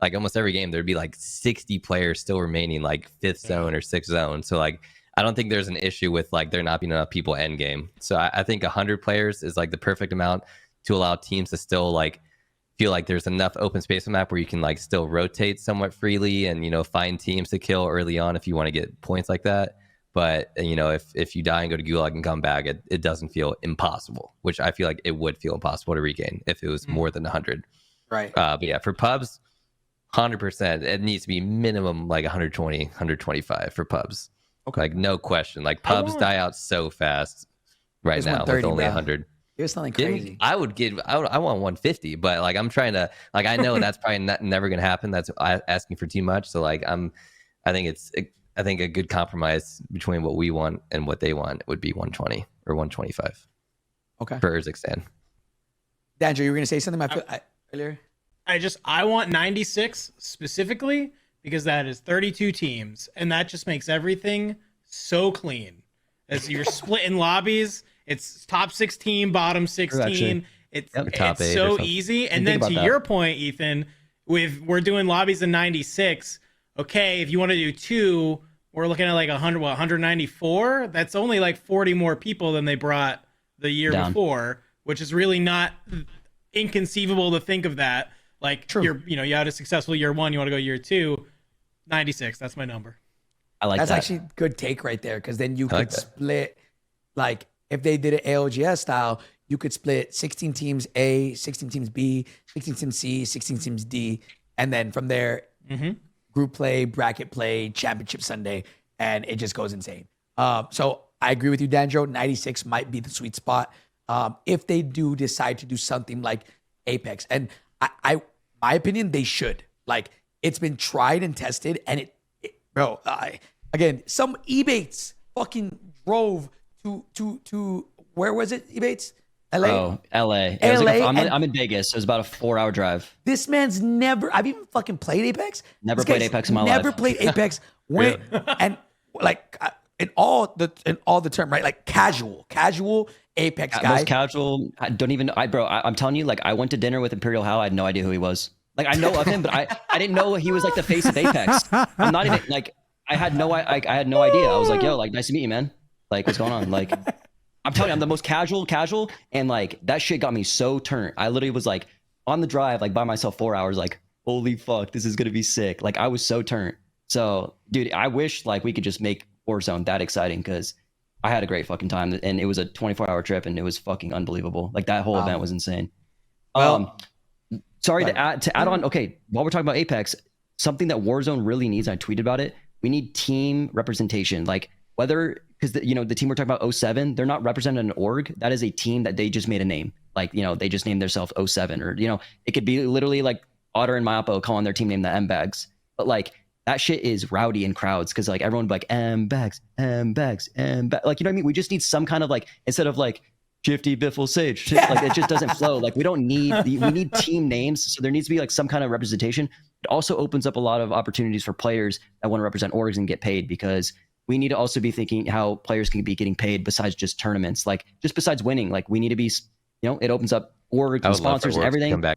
almost every game there'd be like 60 players still remaining, like 5th zone or 6th zone. So like I don't think there's an issue with like there not being enough people end game. So I think 100 players is like the perfect amount to allow teams to still like feel like there's enough open space on the map where you can like still rotate somewhat freely and, you know, find teams to kill early on if you want to get points like that. But, you know, if you die and go to Gulag and come back, it doesn't feel impossible, which I feel like it would feel impossible to regain if it was more than 100. Right. But yeah, for pubs, 100%, it needs to be minimum like 120, 125 for pubs. Okay. Like no question. Like pubs die out so fast right now with only 100. Here's something crazy. I want 150, but like I'm trying to, like I know that's probably never gonna happen. That's asking for too much. So like I think a good compromise between what we want and what they want would be 120 or 125. Okay. For Urzikstan. Dandro, you were gonna say something earlier? I want 96 specifically because that is 32 teams, and that just makes everything so clean. As you're splitting lobbies. It's top 16, bottom 16. It's so easy. And then to your point, Ethan, we're doing lobbies in 96. Okay, if you want to do 2, we're looking at like 194. That's only like 40 more people than they brought the year before, which is really not inconceivable to think of that. Like you had a successful year 1, you want to go year 2, 96. That's my number. I like that's that. Actually good take right there, because then you could split like. If they did it ALGS style, you could split 16 teams A, 16 teams B, 16 teams C, 16 teams D, and then from there, group play, bracket play, championship Sunday, and it just goes insane. So I agree with you, Dandro. 96 might be the sweet spot if they do decide to do something like Apex. And my opinion, they should. Like, it's been tried and tested, and bro, again, some Ebates fucking drove to where was it, Ebates? LA? Oh, LA. I'm in Vegas, so it was about a 4-hour drive. This man's I've even fucking played Apex. Never This played guy's Apex in my life. Never played Apex. Went and like in all the term, right? Like casual Apex guy. Most casual. I don't even. I'm telling you, like, I went to dinner with Imperial Hal. I had no idea who he was. Like, I know of him, but I didn't know he was like the face of Apex. I'm not even like I had no idea. I was like, yo, like, nice to meet you, man. Like, what's going on? Like, I'm telling you, I'm the most casual, and like that shit got me so turned. I literally was like on the drive, like by myself, 4 hours, like, holy fuck, this is gonna be sick. Like, I was so turned. So, dude, I wish like we could just make Warzone that exciting, because I had a great fucking time, and it was a 24-hour trip, and it was fucking unbelievable. Like, that whole event was insane. Well, sorry to add on. Okay, while we're talking about Apex, something that Warzone really needs, I tweeted about it. We need team representation. Like, whether, because the team we're talking about, 07, they're not represented in an org. That is a team that they just made a name. Like, they just named themselves 07, or it could be literally like Otter and Mapo calling their team name the M-Bags. But like, that shit is rowdy in crowds, because like everyone would be like M-Bags, M-Bags, M-Bags. Like, you know what I mean? We just need some kind of like, instead of like Shifty, Biffle, Sage, like it just doesn't flow. Like, we need team names. So there needs to be like some kind of representation. It also opens up a lot of opportunities for players that want to represent orgs and get paid, because we need to also be thinking how players can be getting paid besides just tournaments. Like, just besides winning, like, we need to be, it opens up orgs and sponsors and everything. Come back.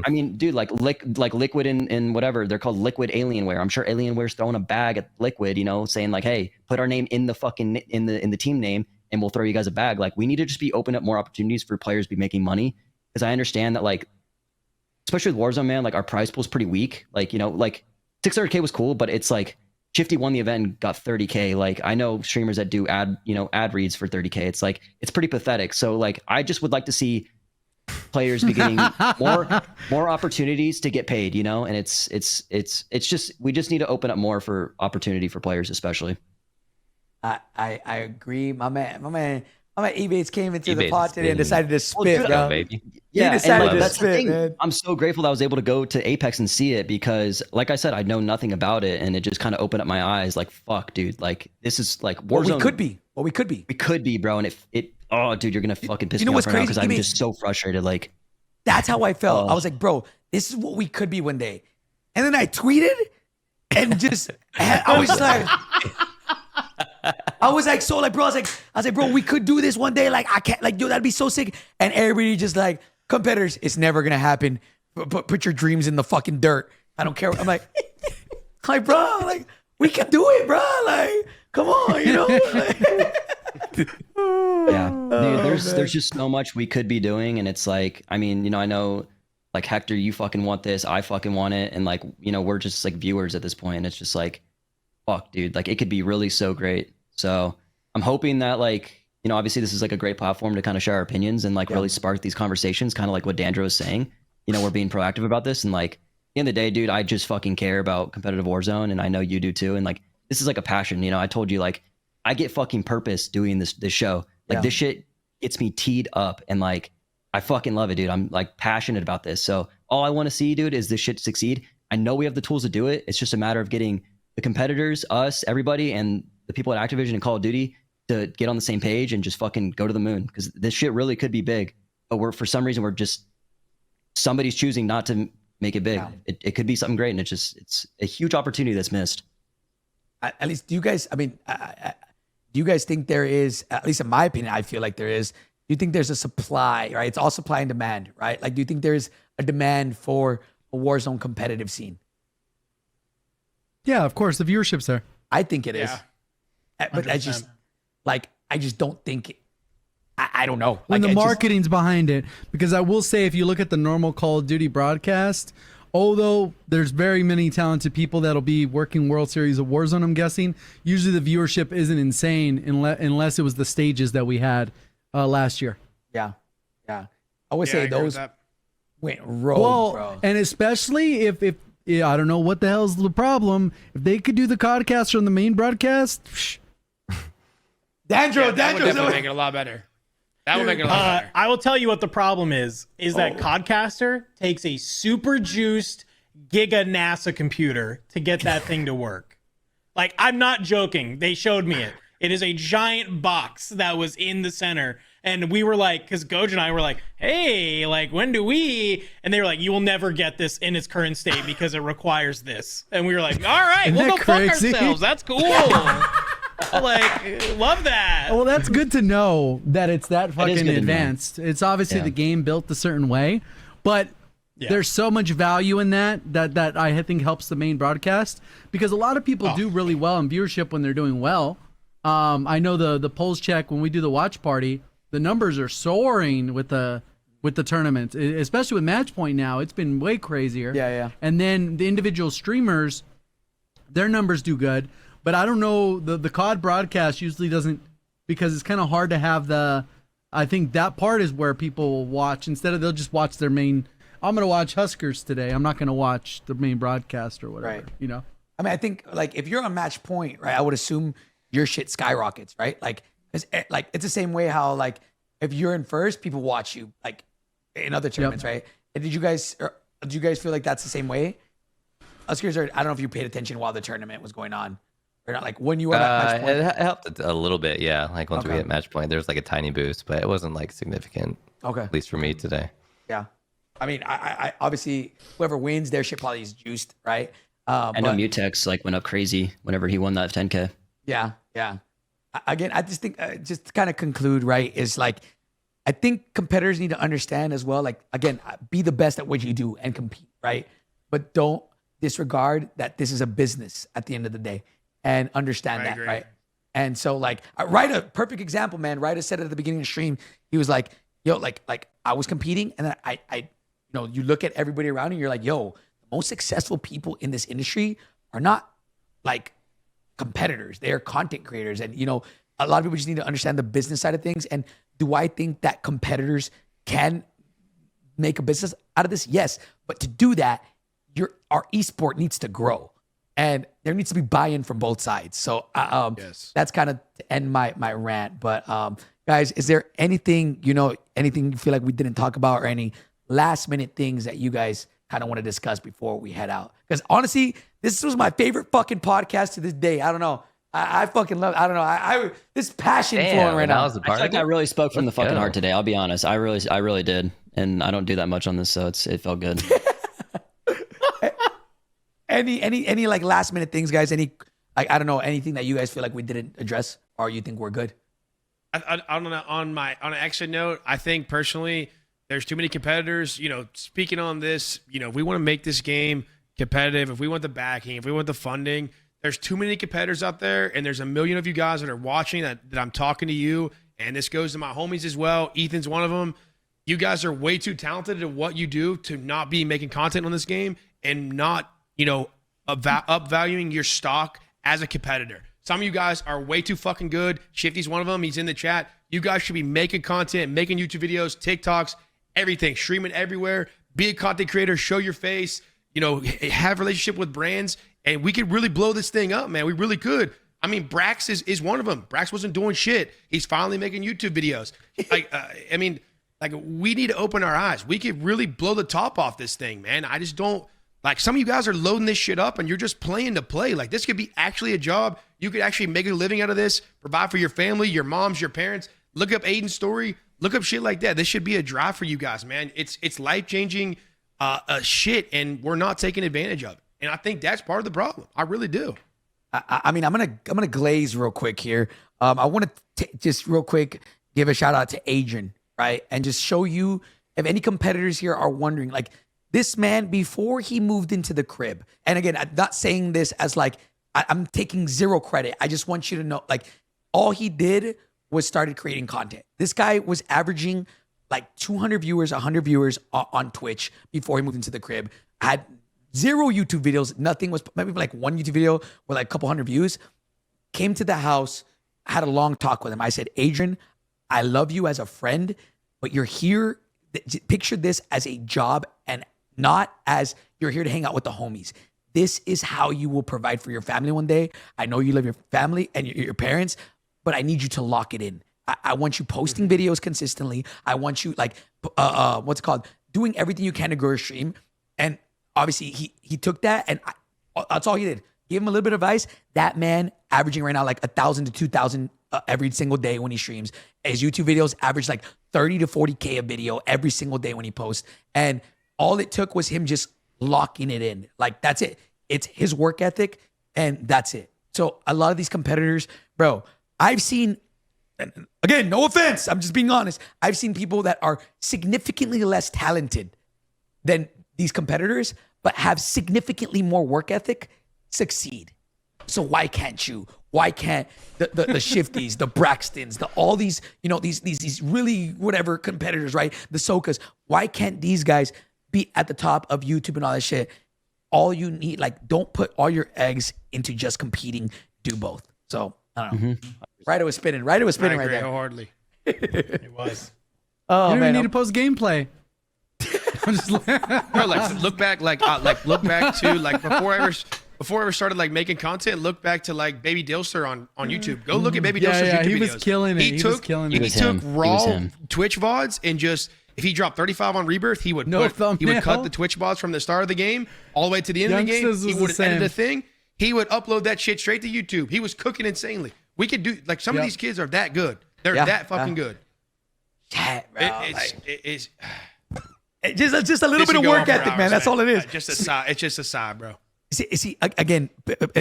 I mean, dude, like Liquid and whatever, they're called Liquid Alienware. I'm sure Alienware's throwing a bag at Liquid, saying like, hey, put our name in the fucking in the team name, and we'll throw you guys a bag. Like, we need to just be open up more opportunities for players to be making money, because I understand that, like, especially with Warzone, man, like, our prize pool is pretty weak. Like, like 600K was cool, but it's like Shifty won the event and got 30K. Like, I know streamers that do ad reads for 30K. It's like, it's pretty pathetic. So like, I just would like to see players be getting more opportunities to get paid, and it's just, we just need to open up more for opportunity for players, especially. I agree. My man Ebates came into the Ebates pod today and decided to spit, dude, bro. Baby. Yeah, He decided to that's the spit, thing. man. I'm so grateful that I was able to go to Apex and see it, because, like I said, I know nothing about it, and it just kind of opened up my eyes. Like, fuck, dude, like, this is like Warzone. What we could be. We could be, bro, and it. Oh, dude, you're gonna fucking piss You know me what's off right now, crazy? because I'm just so frustrated. Like, That's how I felt. I was like, bro, this is what we could be one day. And then I tweeted and just, I was like, bro, I was like, bro, we could do this one day. Like, I can't, like, yo, that'd be so sick. And everybody just like, competitors, it's never gonna happen. Put your dreams in the fucking dirt. I don't care. I'm like, bro, like, we can do it, bro. Like, come on, yeah, dude, there's just so much we could be doing, and it's like, I mean, I know, like, Hector, you fucking want this, I fucking want it, and like, we're just like viewers at this point, and it's just like, fuck, dude, like, it could be really so great. So I'm hoping that, like, obviously this is like a great platform to kind of share our opinions and like really spark these conversations, kind of like what Dandro is saying. We're being proactive about this, and like, at the end of the day, dude, I just fucking care about competitive Warzone, and I know you do too, and like, this is like a passion. I told you, like, I get fucking purpose doing this show. Like, this shit gets me teed up, and like, I fucking love it, dude. I'm like passionate about this. So all I want to see, dude, is this shit succeed. I know we have the tools to do it. It's just a matter of getting the competitors, us, everybody, and the people at Activision and Call of Duty to get on the same page and just fucking go to the moon, because this shit really could be big. But for some reason, somebody's choosing not to make it big. Yeah. It could be something great, and it's a huge opportunity that's missed. At least, do you guys, do you guys think there is, at least in my opinion, I feel like there is, do you think there's a supply, right? It's all supply and demand, right? Like, do you think there's a demand for a Warzone competitive scene? Yeah, of course. The viewership's there. I think it is. Yeah. But I just don't think it, I don't know. When Like, the it just- marketing's behind it. Because I will say, if you look at the normal Call of Duty broadcast, although there's very many talented people that'll be working World Series of Warzone, I'm guessing, usually the viewership isn't insane unless it was the stages that we had last year. Yeah. Yeah. I would Yeah, I say agree with those that. went rogue, Well, bro. and especially if yeah, I don't know what the hell's the problem. If they could do the podcast on the main broadcast, That would definitely Dandro's make it a lot better. That would make it a lot better. I will tell you what the problem is that Codcaster takes a super juiced giga NASA computer to get that thing to work. Like, I'm not joking. They showed me it. It is a giant box that was in the center. And we were like, because Goj and I were like, hey, like, when do we? And they were like, you will never get this in its current state because it requires this. And we were like, all right, Isn't we'll that go fuck crazy? ourselves. That's cool. Like, love that. well, that's good to know that it's that is fucking good to know. advanced. It's obviously Yeah. the game built a certain way, but Yeah. there's so much value in that I think helps the main broadcast because a lot of people do really well in viewership when they're doing well. I know the Pullze Check when we do the watch party, the numbers are soaring with the tournament, especially with Match Point now. It's been way crazier. Yeah. And then the individual streamers, their numbers do good, but I don't know, the COD broadcast usually doesn't, because it's kind of hard to have I think that part is where people watch instead of they'll just watch their main. I'm gonna watch Huskers today. I'm not gonna watch the main broadcast or whatever. Right. You know. I mean, I think like if you're on Match Point, right, I would assume your shit skyrockets, right? Like, it's the same way how like if you're in first, people watch you like in other tournaments, right? And did you guys feel like that's the same way? Huskers, I don't know if you paid attention while the tournament was going on or not. Like when you were at Match Point. It helped a little bit, yeah. Like once we Okay. hit match point, there was like a tiny boost, but it wasn't like significant. Okay. At least for me today. Yeah. I mean, I obviously whoever wins their shit probably is juiced, right? I know But- Mutex like went up crazy whenever he won that 10K. Yeah. Again, I just think just to kind of conclude, right, is like I think competitors need to understand as well. Like again, be the best at what you do and compete, right? But don't disregard that this is a business at the end of the day, and understand I that, agree. right? And so like Ryda, perfect example, man. Ryda said it at the beginning of the stream. He was like, "Yo, like I was competing, and then I you know, you look at everybody around you, and you're like, yo, the most successful people in this industry are not like competitors. They are content creators. And, you know, a lot of people just need to understand the business side of things. And do I think that competitors can make a business out of this? Yes. But to do that, our esport needs to grow. And there needs to be buy-in from both sides. So Yes. that's kind of to end my rant. But guys, is there anything, you know, anything you feel like we didn't talk about or any last minute things that you guys kind of want to discuss before we head out? Because honestly, this was my favorite fucking podcast to this day. I don't know. I fucking love. I don't know. I this passion flowing right that now. was a I part feel of like I it? really spoke from the Let's fucking go. heart today. I'll be honest. I really did, and I don't do that much on this, so it felt good. Any like last minute things, guys? Any like I don't know anything that you guys feel like we didn't address or you think we're good? I don't know. On an exit note, I think personally, there's too many competitors. You know, speaking on this, you know, if we want to make this game competitive, if we want the backing, if we want the funding, there's too many competitors out there, and there's a million of you guys that are watching that I'm talking to you, and this goes to my homies as well. Ethan's one of them. You guys are way too talented at what you do to not be making content on this game and not, you know, upvaluing your stock as a competitor. Some of you guys are way too fucking good. Shifty's one of them. He's in the chat. You guys should be making content, making YouTube videos, TikToks, everything, streaming everywhere. Be a content creator, show your face, you know, have a relationship with brands, and we could really blow this thing up, man. We really could. I mean, Brax is one of them. Brax wasn't doing shit. He's finally making YouTube videos. Like, I mean, like we need to open our eyes. We could really blow the top off this thing, man. I just don't. Like some of you guys are loading this shit up and you're just playing to play. Like this could be actually a job. You could actually make a living out of this, provide for your family, your moms, your parents. Look up Aiden's story. Look up shit like that. This should be a drive for you guys, man. It's life-changing shit, and we're not taking advantage of it. And I think that's part of the problem. I really do. I mean, I'm gonna glaze real quick here. I want to just real quick give a shout out to Adrian, right? And just show you if any competitors here are wondering, like this man before he moved into the crib. And again, I'm not saying this as like I'm taking zero credit. I just want you to know, like all he did was started creating content. This guy was averaging like 200 viewers, 100 viewers on Twitch before he moved into the crib. Had zero YouTube videos. Nothing was maybe like one YouTube video with like a couple hundred views. Came to the house, had a long talk with him. I said, Adrian, I love you as a friend. but you're here. Picture this as a job and not as you're here to hang out with the homies. This is how you will provide for your family one day. I know you love your family and your parents, but I need you to lock it in. I want you posting videos consistently. I want you like, what's it called? Doing everything you can to grow your stream. And obviously he took that and that's all he did. Give him a little bit of advice. That man averaging right now like 1,000 to 2,000 every single day when he streams. His YouTube videos average like 30 to 40K a video every single day when he posts. And all it took was him just locking it in. Like that's it. It's his work ethic and that's it. So a lot of these competitors, bro, I've seen, and again, no offense, I'm just being honest. I've seen people that are significantly less talented than these competitors, but have significantly more work ethic succeed. So why can't you? Why can't the Shifties, the Braxtons, all these, these really whatever competitors, right? The Sokas, why can't these guys be at the top of YouTube and all that shit? All you need, like, don't put all your eggs into just competing. Do both. So I don't know. Ryda was spinning. Ryda was spinning right there. Wholeheartedly. It was. Oh, you don't even need to post gameplay. I'm just Bro, like look back to like before I ever started like making content. Look back to like Baby Dilster on YouTube. Go look at Baby Dilster's YouTube videos. He was killing it. He took raw Twitch VODs and just, if he dropped 35 on Rebirth, he would cut the Twitch VODs from the start of the game all the way to the end of the game. He would edit a thing. He would upload that shit straight to YouTube. He was cooking insanely. We could do like some of these kids are that good. They're that fucking good. Yeah, bro. It's just a little bit of work ethic, man. That's all it is. It's just a side, bro. See, again,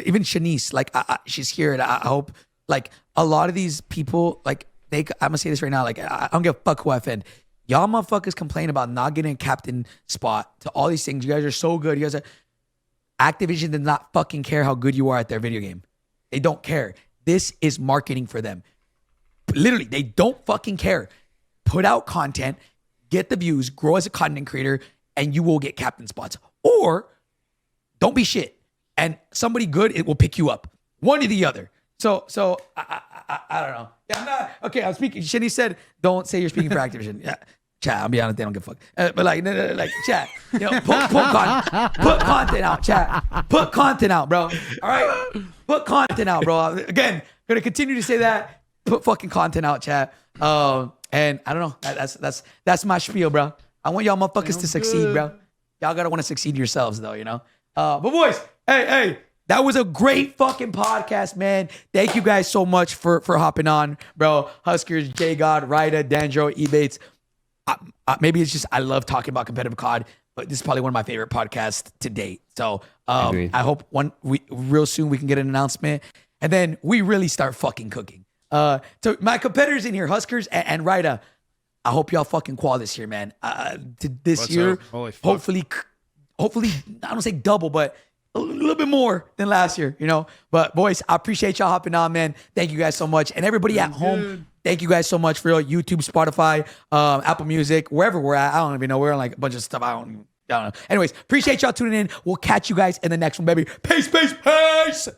even Shanice, like she's here, and I hope, like, a lot of these people, like, I'm gonna say this right now, like, I don't give a fuck who I offend. Y'all motherfuckers complain about not getting a captain spot to all these things. You guys are so good. You guys are. Activision does not fucking care how good you are at their video game. They don't care. This is marketing for them. Literally, they don't fucking care. Put out content, get the views, grow as a content creator, and you will get captain spots. Or don't be shit, and somebody good, it will pick you up. One or the other. So I don't know. Yeah, I'm not okay. I'm speaking. Shani said, "Don't say you're speaking for Activision." Yeah, chat. I'll be honest, they don't give a fuck. But like, no, like, chat. Put content out, chat. Put content out, bro. All right, put content out, bro. Again, gonna continue to say that. Put fucking content out, chat. And I don't know. That's my spiel, bro. I want y'all motherfuckers to succeed, bro. Y'all gotta want to succeed yourselves, though. But boys, hey, that was a great fucking podcast, man. Thank you guys so much for hopping on, bro. Huskers, JGOD, Ryda, Dandro, Ebatez. Maybe it's just I love talking about competitive COD, but this is probably one of my favorite podcasts to date. So I hope real soon we can get an announcement, and then we really start fucking cooking. So my competitors in here, Huskers and Ryda, I hope y'all fucking qual this year, man. This year, hopefully, I don't say double, but a little bit more than last year, But boys, I appreciate y'all hopping on, man. Thank you guys so much. And everybody at home, thank you guys so much for YouTube, Spotify, Apple Music, wherever we're at. I don't even know. We're on like a bunch of stuff. I don't know. Anyways, appreciate y'all tuning in. We'll catch you guys in the next one, baby. Peace.